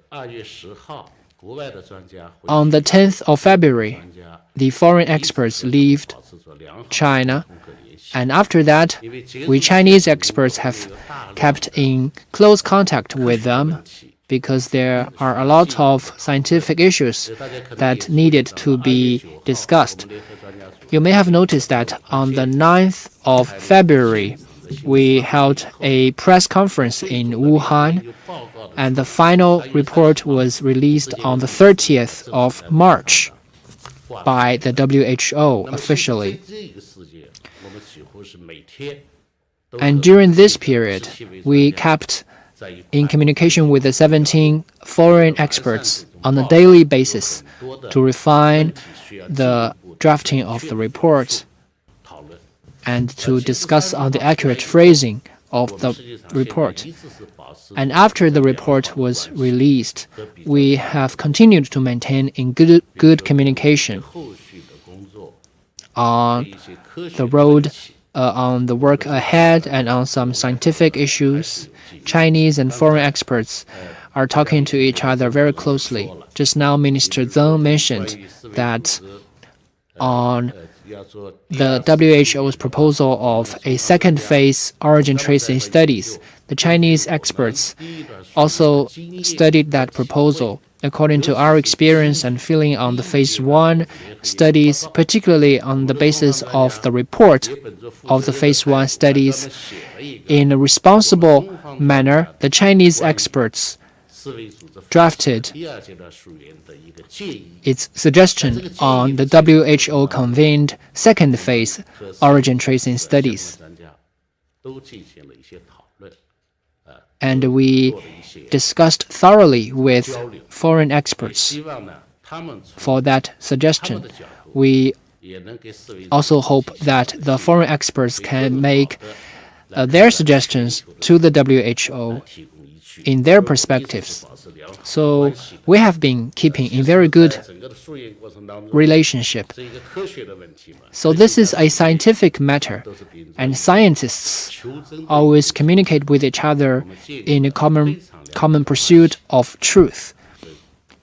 2月10号，国外的专家回 On the 10th of February, 专家 the foreign experts left 保持着良好的 China, 通课联系， and after that, 因为结 we 束 Chinese experts have kept in close contact with them because there are a lot of scientific issues that needed to be discussed. 联合专家组 You may have noticed that on the 9th of February, we held a press conference in Wuhan, 有报告的 and the final report was released on the 30th of March by the WHO 那么 officially. 这个事件，我们几乎是每天都 And 和 during this period, we kept 在一 in 块 communication with the 17 foreign experts on a daily basis to refine the drafting of the report 讨论。 and to discuss on the accurate phrasing of 我 the 们实际上现在 report. 一直是保持 And after the report was released, we have continued to maintain in good communication 后续的工作 on 一些科学 the 的 road, 问题 on the work ahead, and on some scientific issues. Chinese and foreign experts are talking to each other very closely. Just now, Minister Zeng mentioned that on 要做 the WHO's proposal of a second phase origin tracing studies, the Chinese experts also studied that proposal. According to our experience and feeling on the phase 1 studies, particularly on the basis of the report of the phase 1 studies, in a responsible manner, the Chinese experts 世卫组织 drafted 第二阶段溯源的一个建议， its suggestion on the WHO convened second phase origin tracing studies. 专家都进行了一些讨论， And we 做了一些 discussed thoroughly with foreign experts 希望呢，他们从 for that 他们 suggestion. 的角度 We 也能给世卫组织 also hope that the foreign experts can make their suggestions to the WHO 提供依据， in their perspectives. 保持良好的 So 关系。 we have been keeping in very good 在整个的溯源过程当中， relationship. 是一个科学的问题嘛， So this is a scientific matter, 都是别人 and scientists 求真的 always communicate with each other in a common pursuit of truth.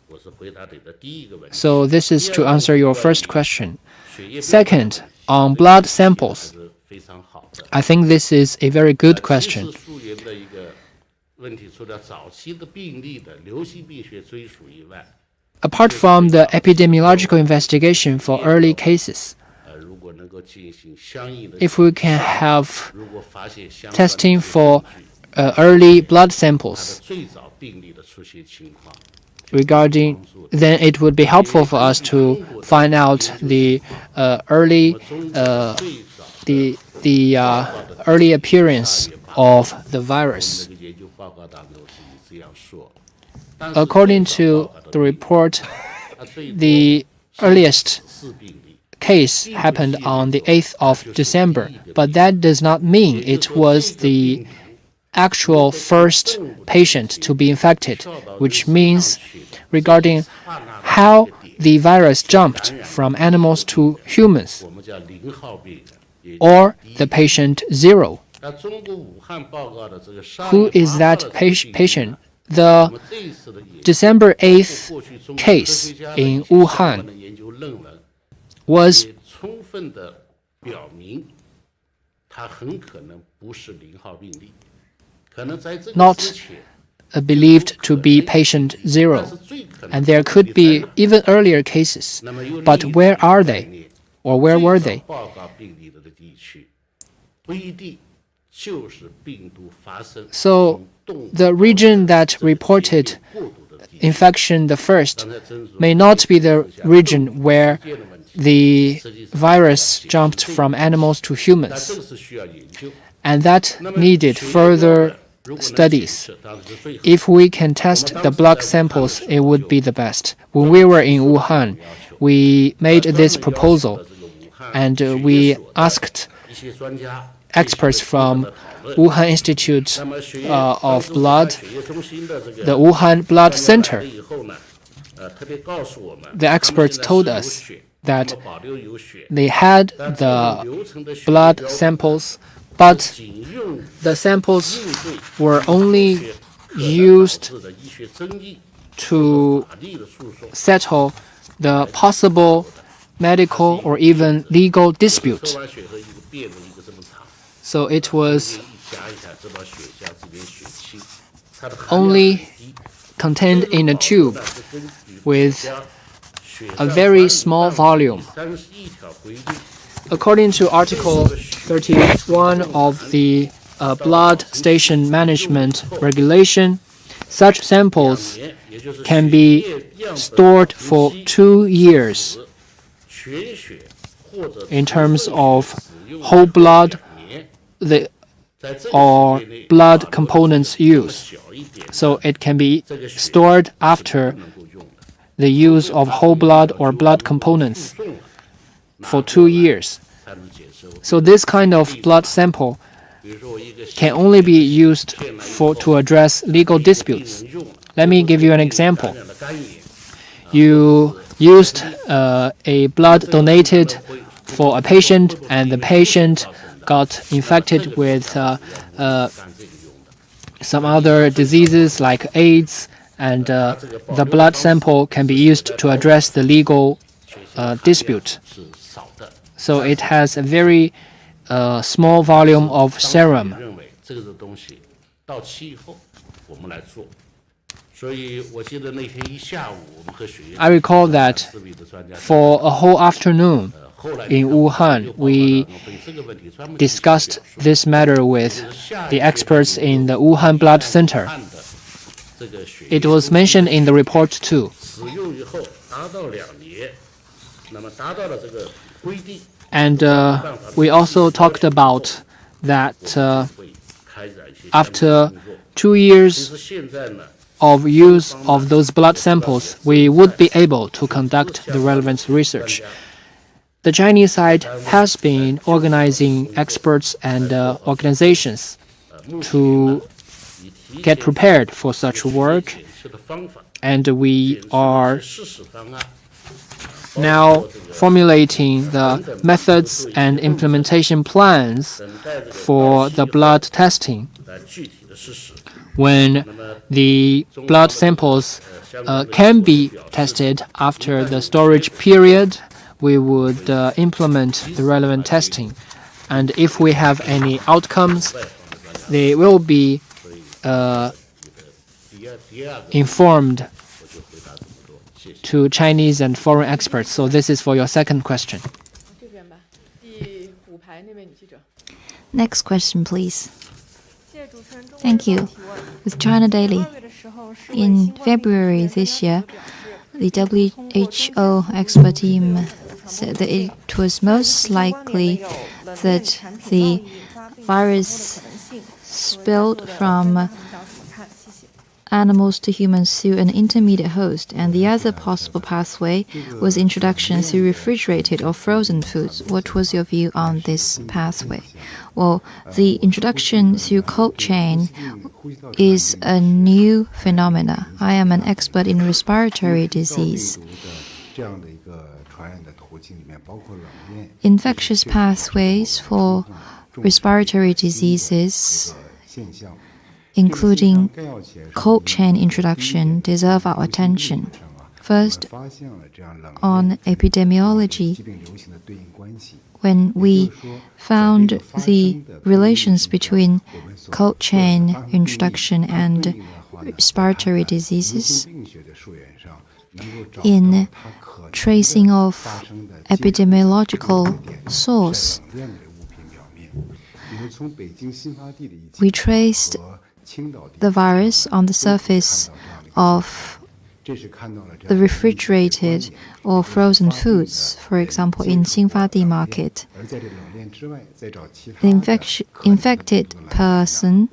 我是回答你的第一个问题。 So this is to answer your first question. 血液 Second, on blood samples, 是非常好的， I think this is a very good question. 是溯源的一个问题除了早期的病例的流行病学追溯以外， Apart from the epidemiological investigation for early cases, 如果能够进行相应的 if we can have 如果发现相关的 testing for early blood 它的 samples 最早病例的出现情况， regarding, then it would be helpful for us to find out the early early appearance of the 那 virus. 个研究报告当中是这样说。 According to the report, the earliest 4病例， case happened on the 8th of December, but that does not mean it was the actual first patient to be infected, which means regarding how the virus jumped from animals to humans, 我们叫0号病人。 or the patient 0. 那中国武汉报告的这个上 Who is that patient? The 我们这一次的研究 December 8th 过去中国科 case 学家的 in 一些相 Wuhan 关的研究论文 was 也充分的表明，它很可能不是0号病例，可能在这个 Not 之前， believed to be patient 但 0, 是最可能 and there could be even earlier cases. 那么有 But 另一 where 种 are 概 they? 念 Or where were 最 they? 早报告病例的地区不一定就是病毒发生 So 从动物 the region that reported 过渡的地区。 infection the first 刚才曾主 may 任 not be the region where 建的问题， the virus jumped from animals to 但 humans, 这个是需要研究。 and that 那么 needed 血液 further 如果能检 studies. 测当然是最好。 If we can test the blood samples, it would be the best. When we were in Wuhan, we made this proposal, and we asked 一些专家 experts from Wuhan Institute 那么血液 of Blood, 血液中心的这个 the Wuhan Blood 专家来 Center. 了以后呢，特别告诉我们 The experts 他们现 told 在 us 是有血 that 那么保留有血 they had 但这种 the 流程的血 blood 标 samples, but 仅用 the samples 应对 were only 血 used 导致的医学争议 to 法律的诉讼。 settle the possible medical or even legal 测 dispute. 完血后一个辩论一个这么长， So it was 一夹一下，这包血浆这边血清，它的含量 only 很低。 contained in a tube 但是根据 with 血 a 上 very 传 small 第 volume. 31条规定， According to Article 31 of the Blood Station Management Regulation, such samples 年也就是 can 血 be 液样本 stored 同 for 期 2 years 全血或者 in terms 成分 of 血使用 whole blood 2年 the, 在这个 or 时间内 blood 保留 components 这么 use. 小一点的 So it can be 这个血 stored 是 after 不能够用的 the use of whole blood or blood components 诉讼了 for 2 years. 才能解释。 So this kind of blood sample 比如说我一个 can only be used to address legal disputes. 病人用了 Let me give you an example. 感染了肝炎， You used a blood donated for a patient, and the patient got infected with 干这个用的。 some other diseases like AIDS, and the blood sample can be used to address the legal dispute. 是少的。 So it has a very small volume of 当时 serum. 认为这个东西到期以后我们来做，所以我记得那天一下午我们和血液 I recall that 智力的专家 For a whole afternoon 后来 in Wuhan, we 对这个问题专门 discussed this matter with the experts in the Wuhan Blood Center. 看的这个血液 It was mentioned in the report too. 使用以后达到2年，那么达到了这个规定， And we also talked about that 会开展一些 after 工作。 2其 years 实现在呢， of use of those blood samples, we would be able to conduct the relevant research. The Chinese side has been organizing experts and organizations 目前 to 以提 get 前 prepared for such work, 检测的方法， and we 检测 are 的试试方案， now formulating the methods and implementation plans 等待这个 for the blood testing. 来具体的实施。 When the blood samples can be tested after the storage period, we would implement the relevant testing. And if we have any outcomes, they will be informed to Chinese and foreign experts. So this is for your second question. Next question, please. Thank you. With China Daily. In February this year, the WHO expert team said that it was most likely that the virus spilled from animals to humans through an intermediate host, and the other possible pathway was introduction through refrigerated or frozen foods. What was your view on this pathway? Well, the introduction through cold chain is a new phenomena. I am an expert in respiratory disease. Infectious pathways for respiratory diseases, including cold chain introduction, deserve our attention. First, on epidemiology, when we found the relations between cold chain introduction and respiratory diseases, in tracing of epidemiological source, we traced the virus on the surface of the refrigerated or frozen foods, for example, in Xinfadi market. The infected person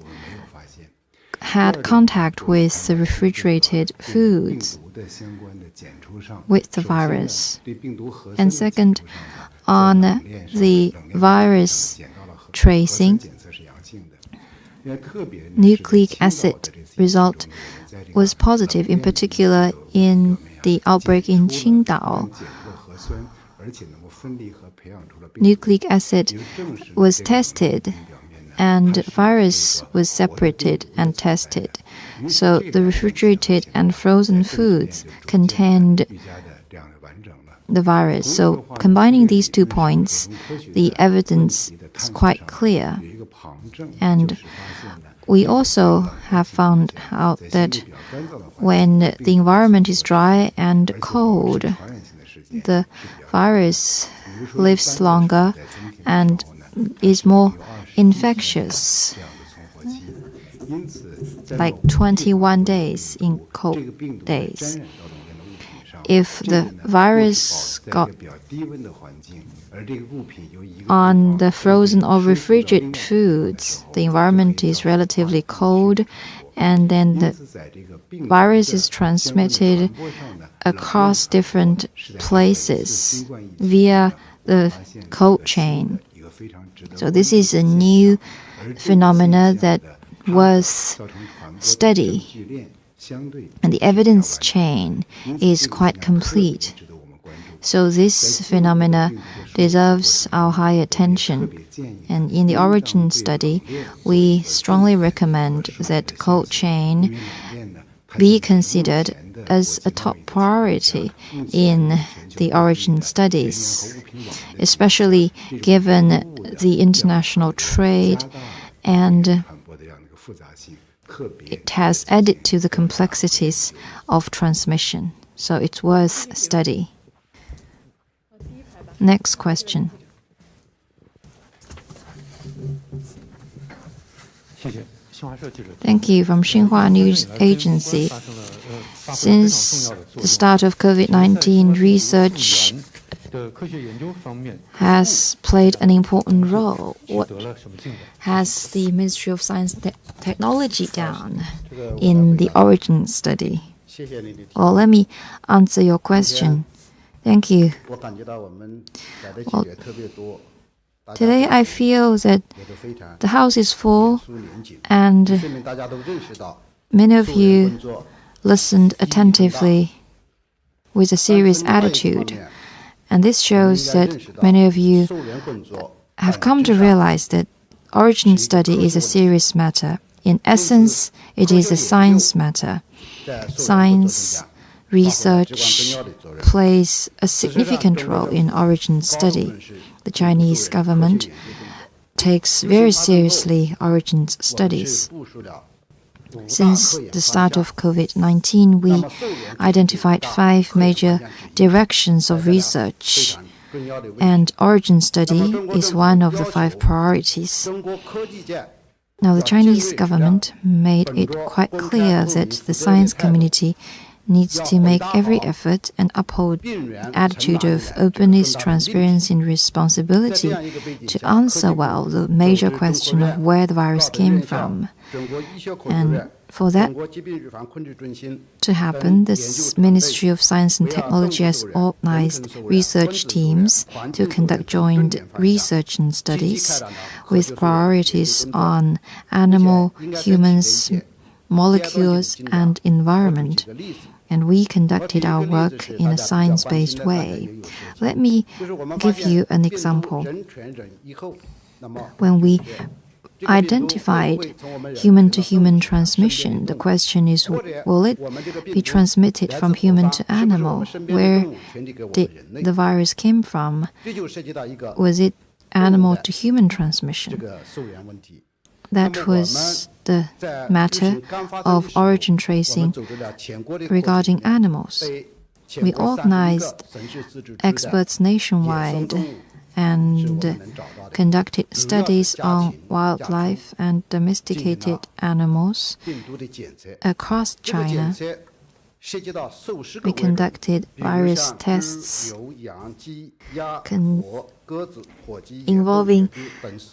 had contact with the refrigerated foods with the virus. And second, on the virus tracing, nucleic acid result was positive, in particular in the outbreak in Qingdao. Nucleic acid was tested and virus was separated and tested. So the refrigerated and frozen foods contained the virus. So combining these 2 points, the evidence is quite clear. And we also have found out that when the environment is dry and cold, the virus lives longer and is more infectious, like 21 days in cold days. If the virus got on the frozen or refrigerated foods, the environment is relatively cold, and then the virus is transmitted across different places via the cold chain. So this is a new phenomena that was studied, and the evidence chain is quite complete. So this phenomena deserves our high attention. And in the origin study, we strongly recommend that cold chain be considered as a top priority in the origin studies, especially given the international trade, and it has added to the complexities of transmission. So it's worth study. Next question. Thank you. From Xinhua News Agency. Since the start of COVID-19, research has played an important role. What has the Ministry of Science and Technology done in the origin study? Well, let me answer your question. Thank you. Well, today I feel that the house is full and many of you listened attentively with a serious attitude. And this shows that many of you have come to realize that origin study is a serious matter. In essence, it is a science matter. Science research plays a significant role in origin study. The Chinese government takes very seriously origin studies. Since the start of COVID-19, we identified 5 major directions of research, and origin study is one of the 5 priorities. Now, the Chinese government made it quite clear that the science community needs to make every effort and uphold an attitude of openness, transparency, and responsibility to answer well the major question of where the virus came from. And for that to happen, the Ministry of Science and Technology has organized research teams to conduct joint research and studies with priorities on animal, humans, molecules, and environment. And we conducted our work in a science-based way. Let me give you an example. When we identified human-to-human transmission, the question is, will it be transmitted from human to animal? Where did the virus came from? Was it animal-to-human transmission? That was the matter of origin tracing regarding animals. We organized experts nationwide and conducted studies on wildlife and domesticated animals across China. We conducted various tests involving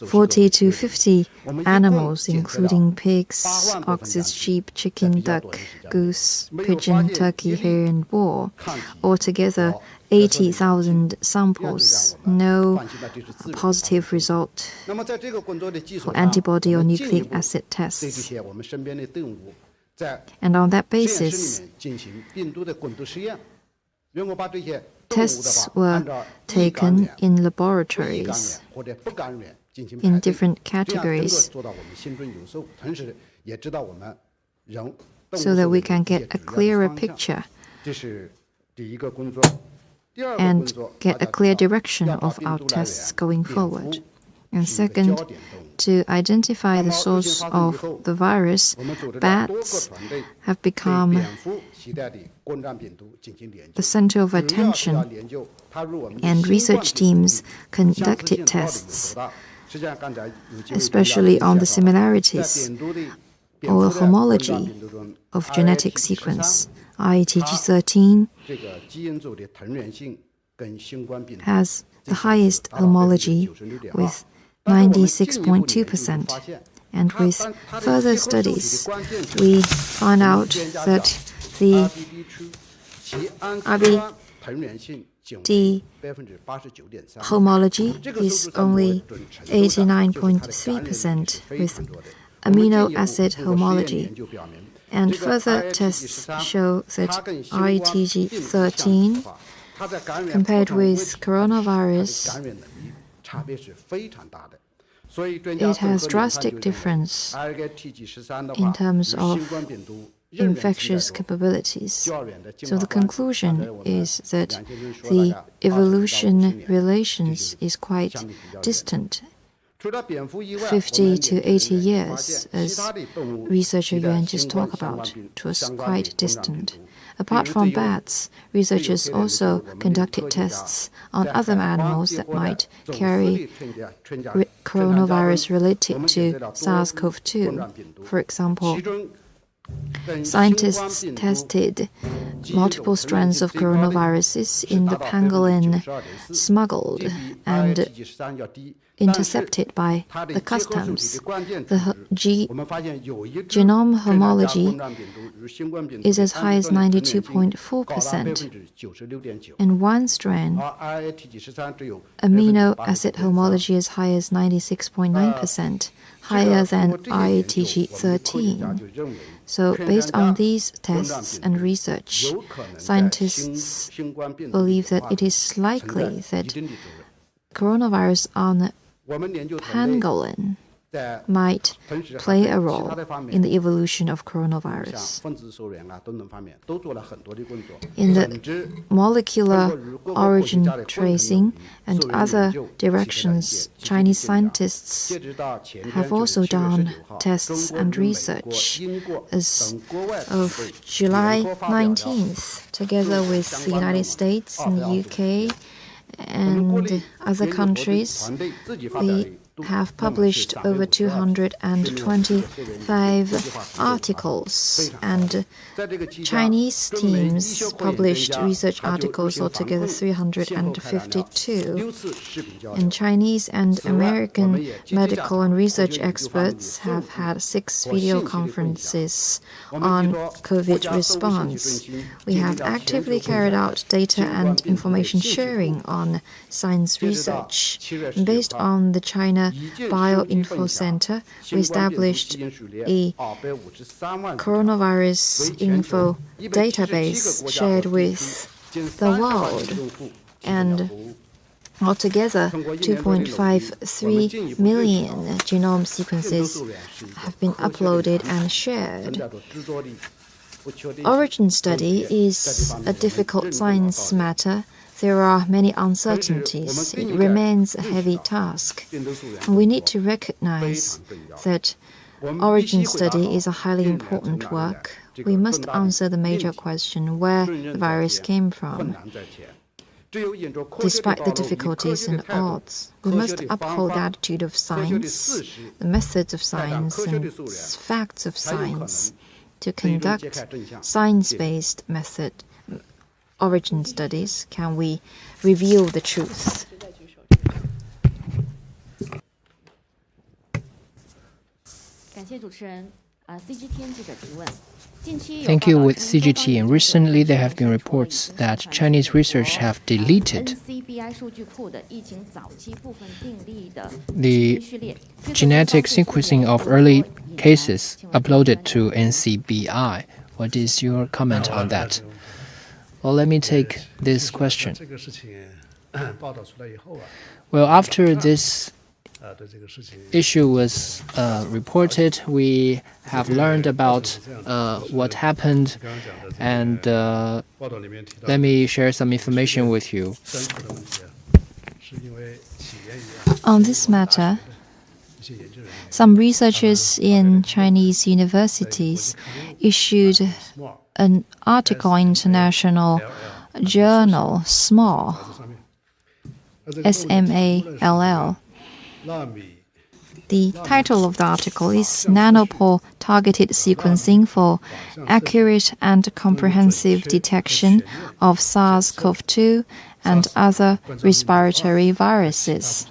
40 to 50 animals, including pigs, oxes, sheep, chicken, duck, goose, pigeon, turkey, hare, and boar. Altogether, 80,000 samples. No positive result for antibody or nucleic acid tests. And on that basis, tests were taken in laboratories in different categories so that we can get a clearer picture and get a clear direction of our tests going forward. And second, to identify the source of the virus, bats have become the center of attention, and research teams conducted tests, especially on the similarities or homology of genetic sequence. IETG13 has the highest homology with 96.2%. And with further studies, we found out that the RBD homology is only 89.3% with amino acid homology. And further tests show that IETG13 compared with coronavirus, it has drastic difference in terms of infectious capabilities. So the conclusion is that the evolution relations is quite distant. 50 to 80 years, as researcher Yuan just talked about, it was quite distant. Apart from bats, researchers also conducted tests on other animals that might carry coronavirus related to SARS-CoV-2. For example, scientists tested multiple strands of coronaviruses in the pangolin smuggled and intercepted by the customs. The genome homology is as high as 92.4%, and one strand amino acid homology as high as 96.9%, higher than IETG13. So based on these tests and research, scientists believe that it is likely that coronavirus on pangolin might play a role in the evolution of coronavirus. In the molecular origin tracing and other directions, Chinese scientists have also done tests and research. As of July 19th, together with the United States and the UK and other countries, they have published over 225 articles, and Chinese teams published research articles altogether 352. And Chinese and American medical and research experts have had 6 video conferences on COVID response. We have actively carried out data and information sharing on science research. Based on the China Bioinfo Center, we established a coronavirus info database shared with the world, and altogether 2.53 million genome sequences have been uploaded and shared. Origin study is a difficult science matter. There are many uncertainties. It remains a heavy task. And we need to recognize that origin study is a highly important work. We must answer the major question where the virus came from. Despite the difficulties and odds, we must uphold the attitude of science, the methods of science, and facts of science to conduct science-based method origin studies. Can we reveal the truth? Thank you. With CGT, and recently there have been reports that Chinese research have deleted the genetic sequencing of early cases uploaded to NCBI. What is your comment on that? Well, let me take this question. Well, after this issue was reported, we have learned about what happened, and let me share some information with you. On this matter, some researchers in Chinese universities issued an article in international journal, SMALL, SMALL. The title of the article is Nanopore Targeted Sequencing for Accurate and Comprehensive Detection of SARS-CoV-2 and Other Respiratory Viruses.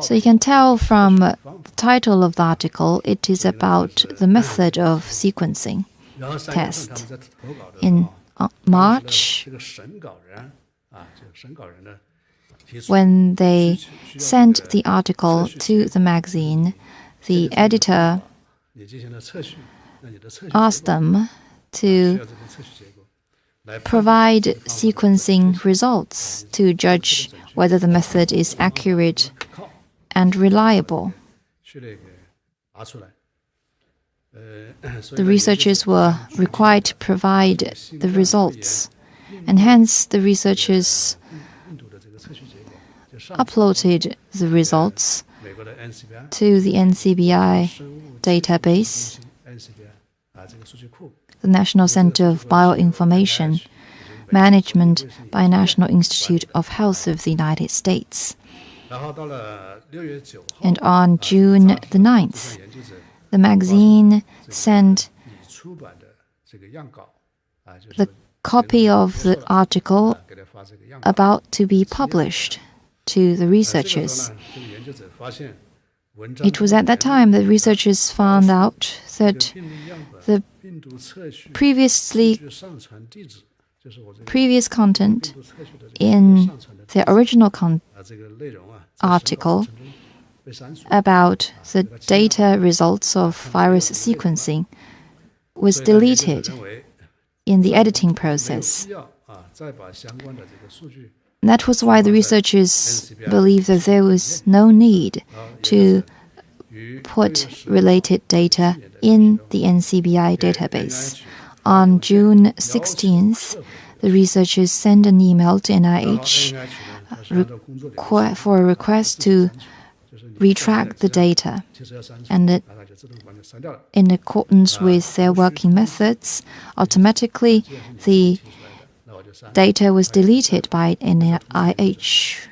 So you can tell from the title of the article, it is about the method of sequencing test. In March, when they sent the article to the magazine, the editor asked them to provide sequencing results to judge whether the method is accurate and reliable. The researchers were required to provide the results, and hence the researchers uploaded the results to the NCBI database, the National Center of Bioinformation Management by National Institute of Health of the United States. And on June the 9th, the magazine sent the copy of the article about to be published to the researchers. It was at that time that researchers found out that the previous content in the original article about the data results of virus sequencing was deleted in the editing process. That was why the researchers believed that there was no need to put related data in the NCBI database. On June 16th, the researchers sent an email to NIH for a request to retract the data. And in accordance with their working methods, automatically the data was deleted by NIH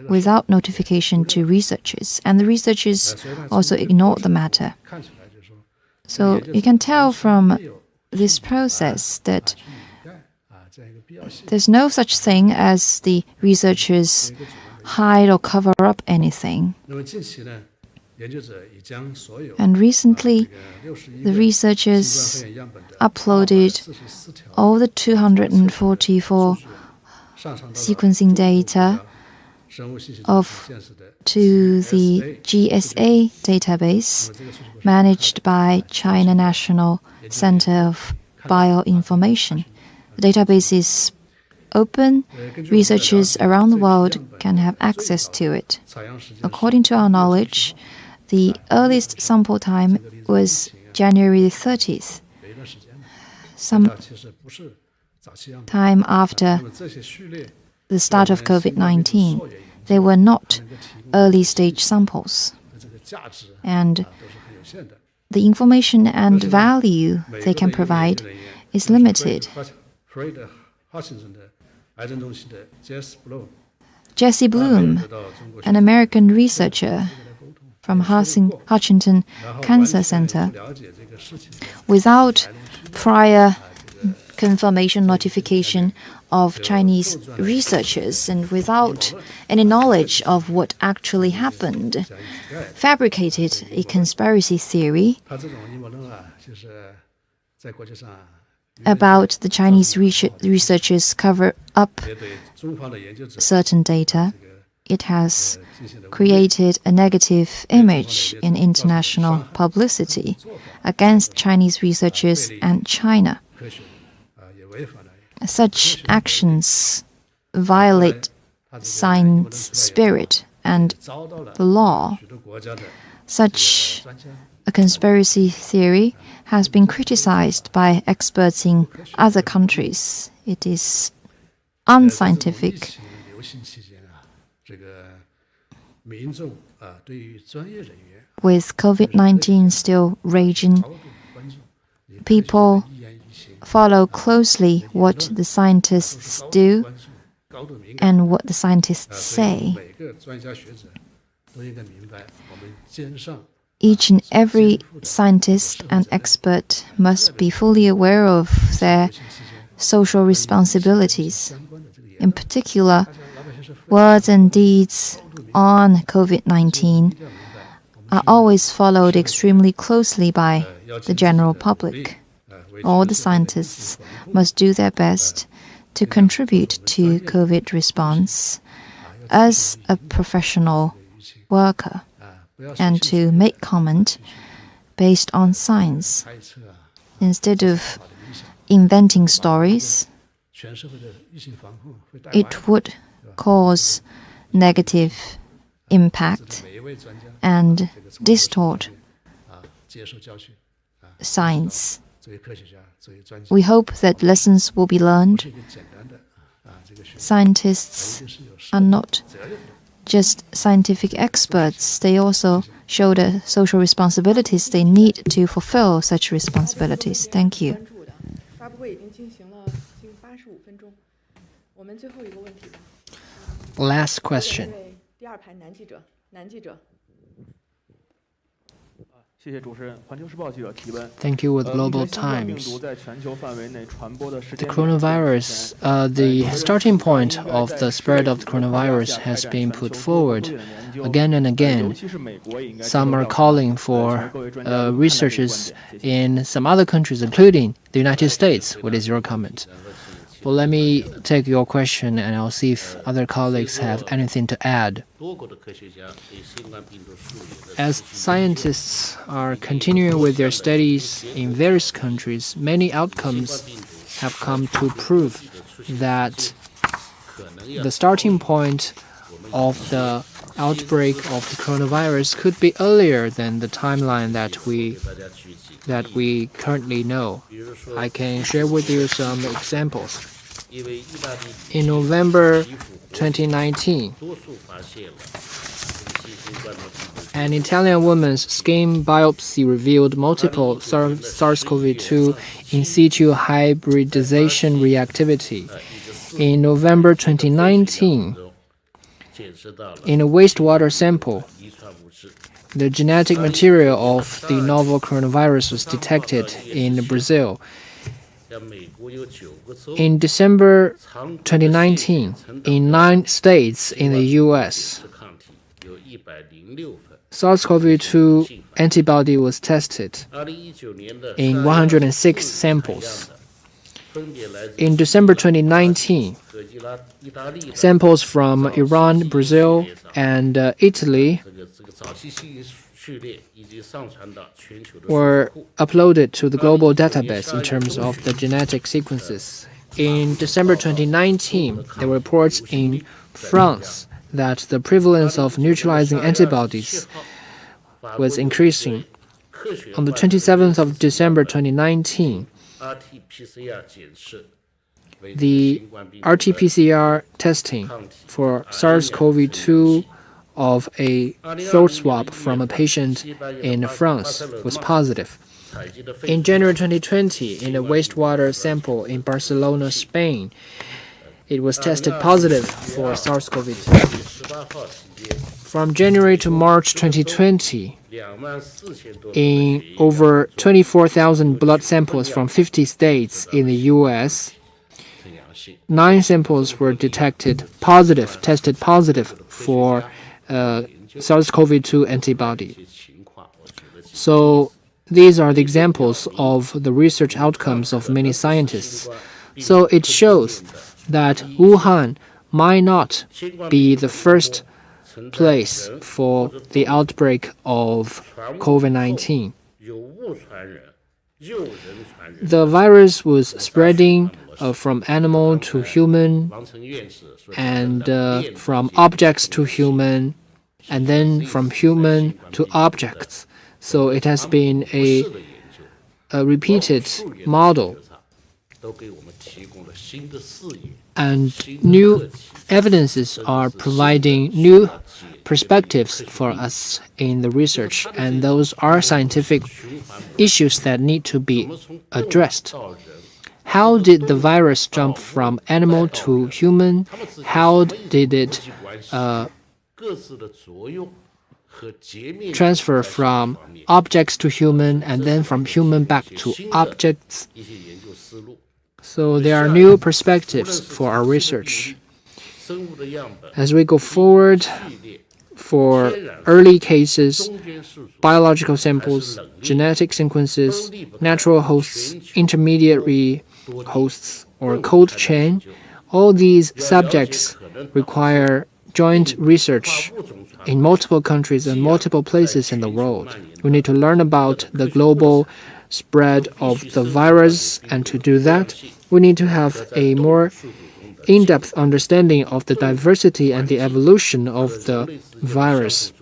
without notification to researchers. And the researchers also ignored the matter. So you can tell from this process that there's no such thing as the researchers hide or cover up anything. And recently, the researchers uploaded all the 244 sequencing data to the GSA database managed by China National Center of Bioinformation. The database is open. Researchers around the world can have access to it. According to our knowledge, the earliest sample time was January 30th, some time after the start of COVID-19. They were not early-stage samples. And the information and value they can provide is limited. Jesse Bloom, an American researcher from Hutchinson Cancer Center, without prior confirmation notification of Chinese researchers and without any knowledge of what actually happened, fabricated a conspiracy theory about the Chinese researchers cover up certain data. It has created a negative image in international publicity against Chinese researchers and China. Such actions violate science spirit and the law. Such a conspiracy theory has been criticized by experts in other countries. It is unscientific. With COVID-19 still raging, people follow closely what the scientists do and what the scientists say. Each and every scientist and expert must be fully aware of their social responsibilities. In particular, words and deeds on COVID-19 are always followed extremely closely by the general public. All the scientists must do their best to contribute to COVID response as a professional worker and to make comment based on science. Instead of inventing stories, it would cause negative impact and distort science. We hope that lessons will be learned. Scientists are not just scientific experts, they also show the social responsibilities they need to fulfill such responsibilities. Thank you. Last question. Thank you with Global Times. The coronavirus, the starting point of the spread of the coronavirus has been put forward again and again. Some are calling for researchers in some other countries, including the United States. What is your comment? Well, let me take your question and I'll see if other colleagues have anything to add. As scientists are continuing with their studies in various countries, many outcomes have come to prove that the starting point of the outbreak of the coronavirus could be earlier than the timeline that we currently know. I can share with you some examples. In November 2019, an Italian woman's skin biopsy revealed multiple SARS-CoV-2 in situ hybridization reactivity. In November 2019, in a wastewater sample, the genetic material of the novel coronavirus was detected in Brazil. In December 2019, in 9 states in the US, SARS-CoV-2 antibody was tested in 106 samples. In December 2019, samples from Iran, Brazil, and Italy were uploaded to the global database in terms of the genetic sequences. In December 2019, there were reports in France that the prevalence of neutralizing antibodies was increasing. On the 27th of December 2019, the RT-PCR testing for SARS-CoV-2 of a throat swab from a patient in France was positive. In January 2020, in a wastewater sample in Barcelona, Spain, it was tested positive for SARS-CoV-2. From January to March 2020, in over 24,000 blood samples from 50 states in the US, 9 samples were tested positive for SARS-CoV-2 antibody. So these are the examples of the research outcomes of many scientists. So it shows that Wuhan might not be the first place for the outbreak of COVID-19. The virus was spreading from animal to human, and from objects to human, and then from human to objects. So it has been a repeated model. And new evidences are providing new perspectives for us in the research, and those are scientific issues that need to be addressed. How did the virus jump from animal to human? How did it transfer from objects to human and then from human back to objects? So there are new perspectives for our research. As we go forward, for early cases, biological samples, genetic sequences, natural hosts, intermediary hosts, or cold chain, all these subjects require joint research in multiple countries and multiple places in the world. We need to learn about the global spread of the virus, and to do that, we need to have a more in-depth understanding of the diversity and the evolution of the virus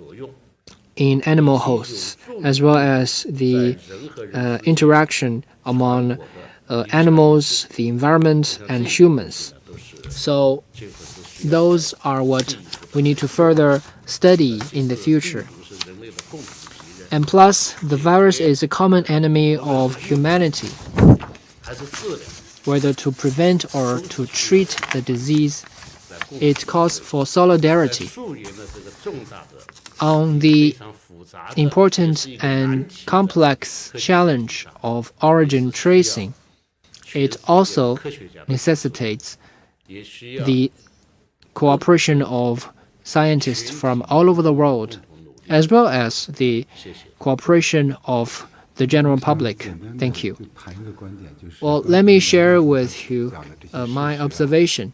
in animal hosts, as well as the interaction among animals, the environment, and humans. So those are what we need to further study in the future. And plus, the virus is a common enemy of humanity. Whether to prevent or to treat the disease, it calls for solidarity. On the important and complex challenge of origin tracing, it also necessitates the cooperation of scientists from all over the world, as well as the cooperation of the general public. Thank you. Well, let me share with you my observation.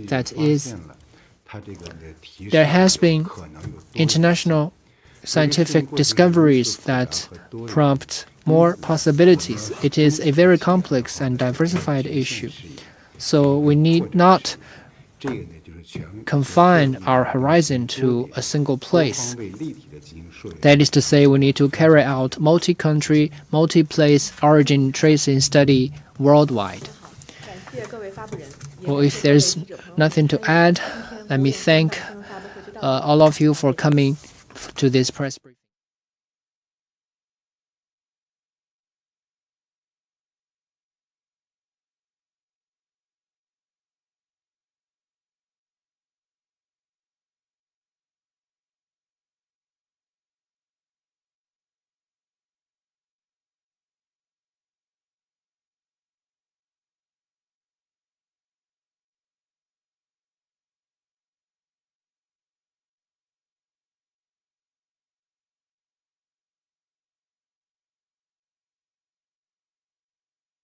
That is, there has been international scientific discoveries that prompt more possibilities. It is a very complex and diversified issue. So we need not confine our horizon to a single place. That is to say, we need to carry out multi-country, multi-place origin tracing study worldwide. Well, if there's nothing to add, let me thank all of you for coming to this press briefing.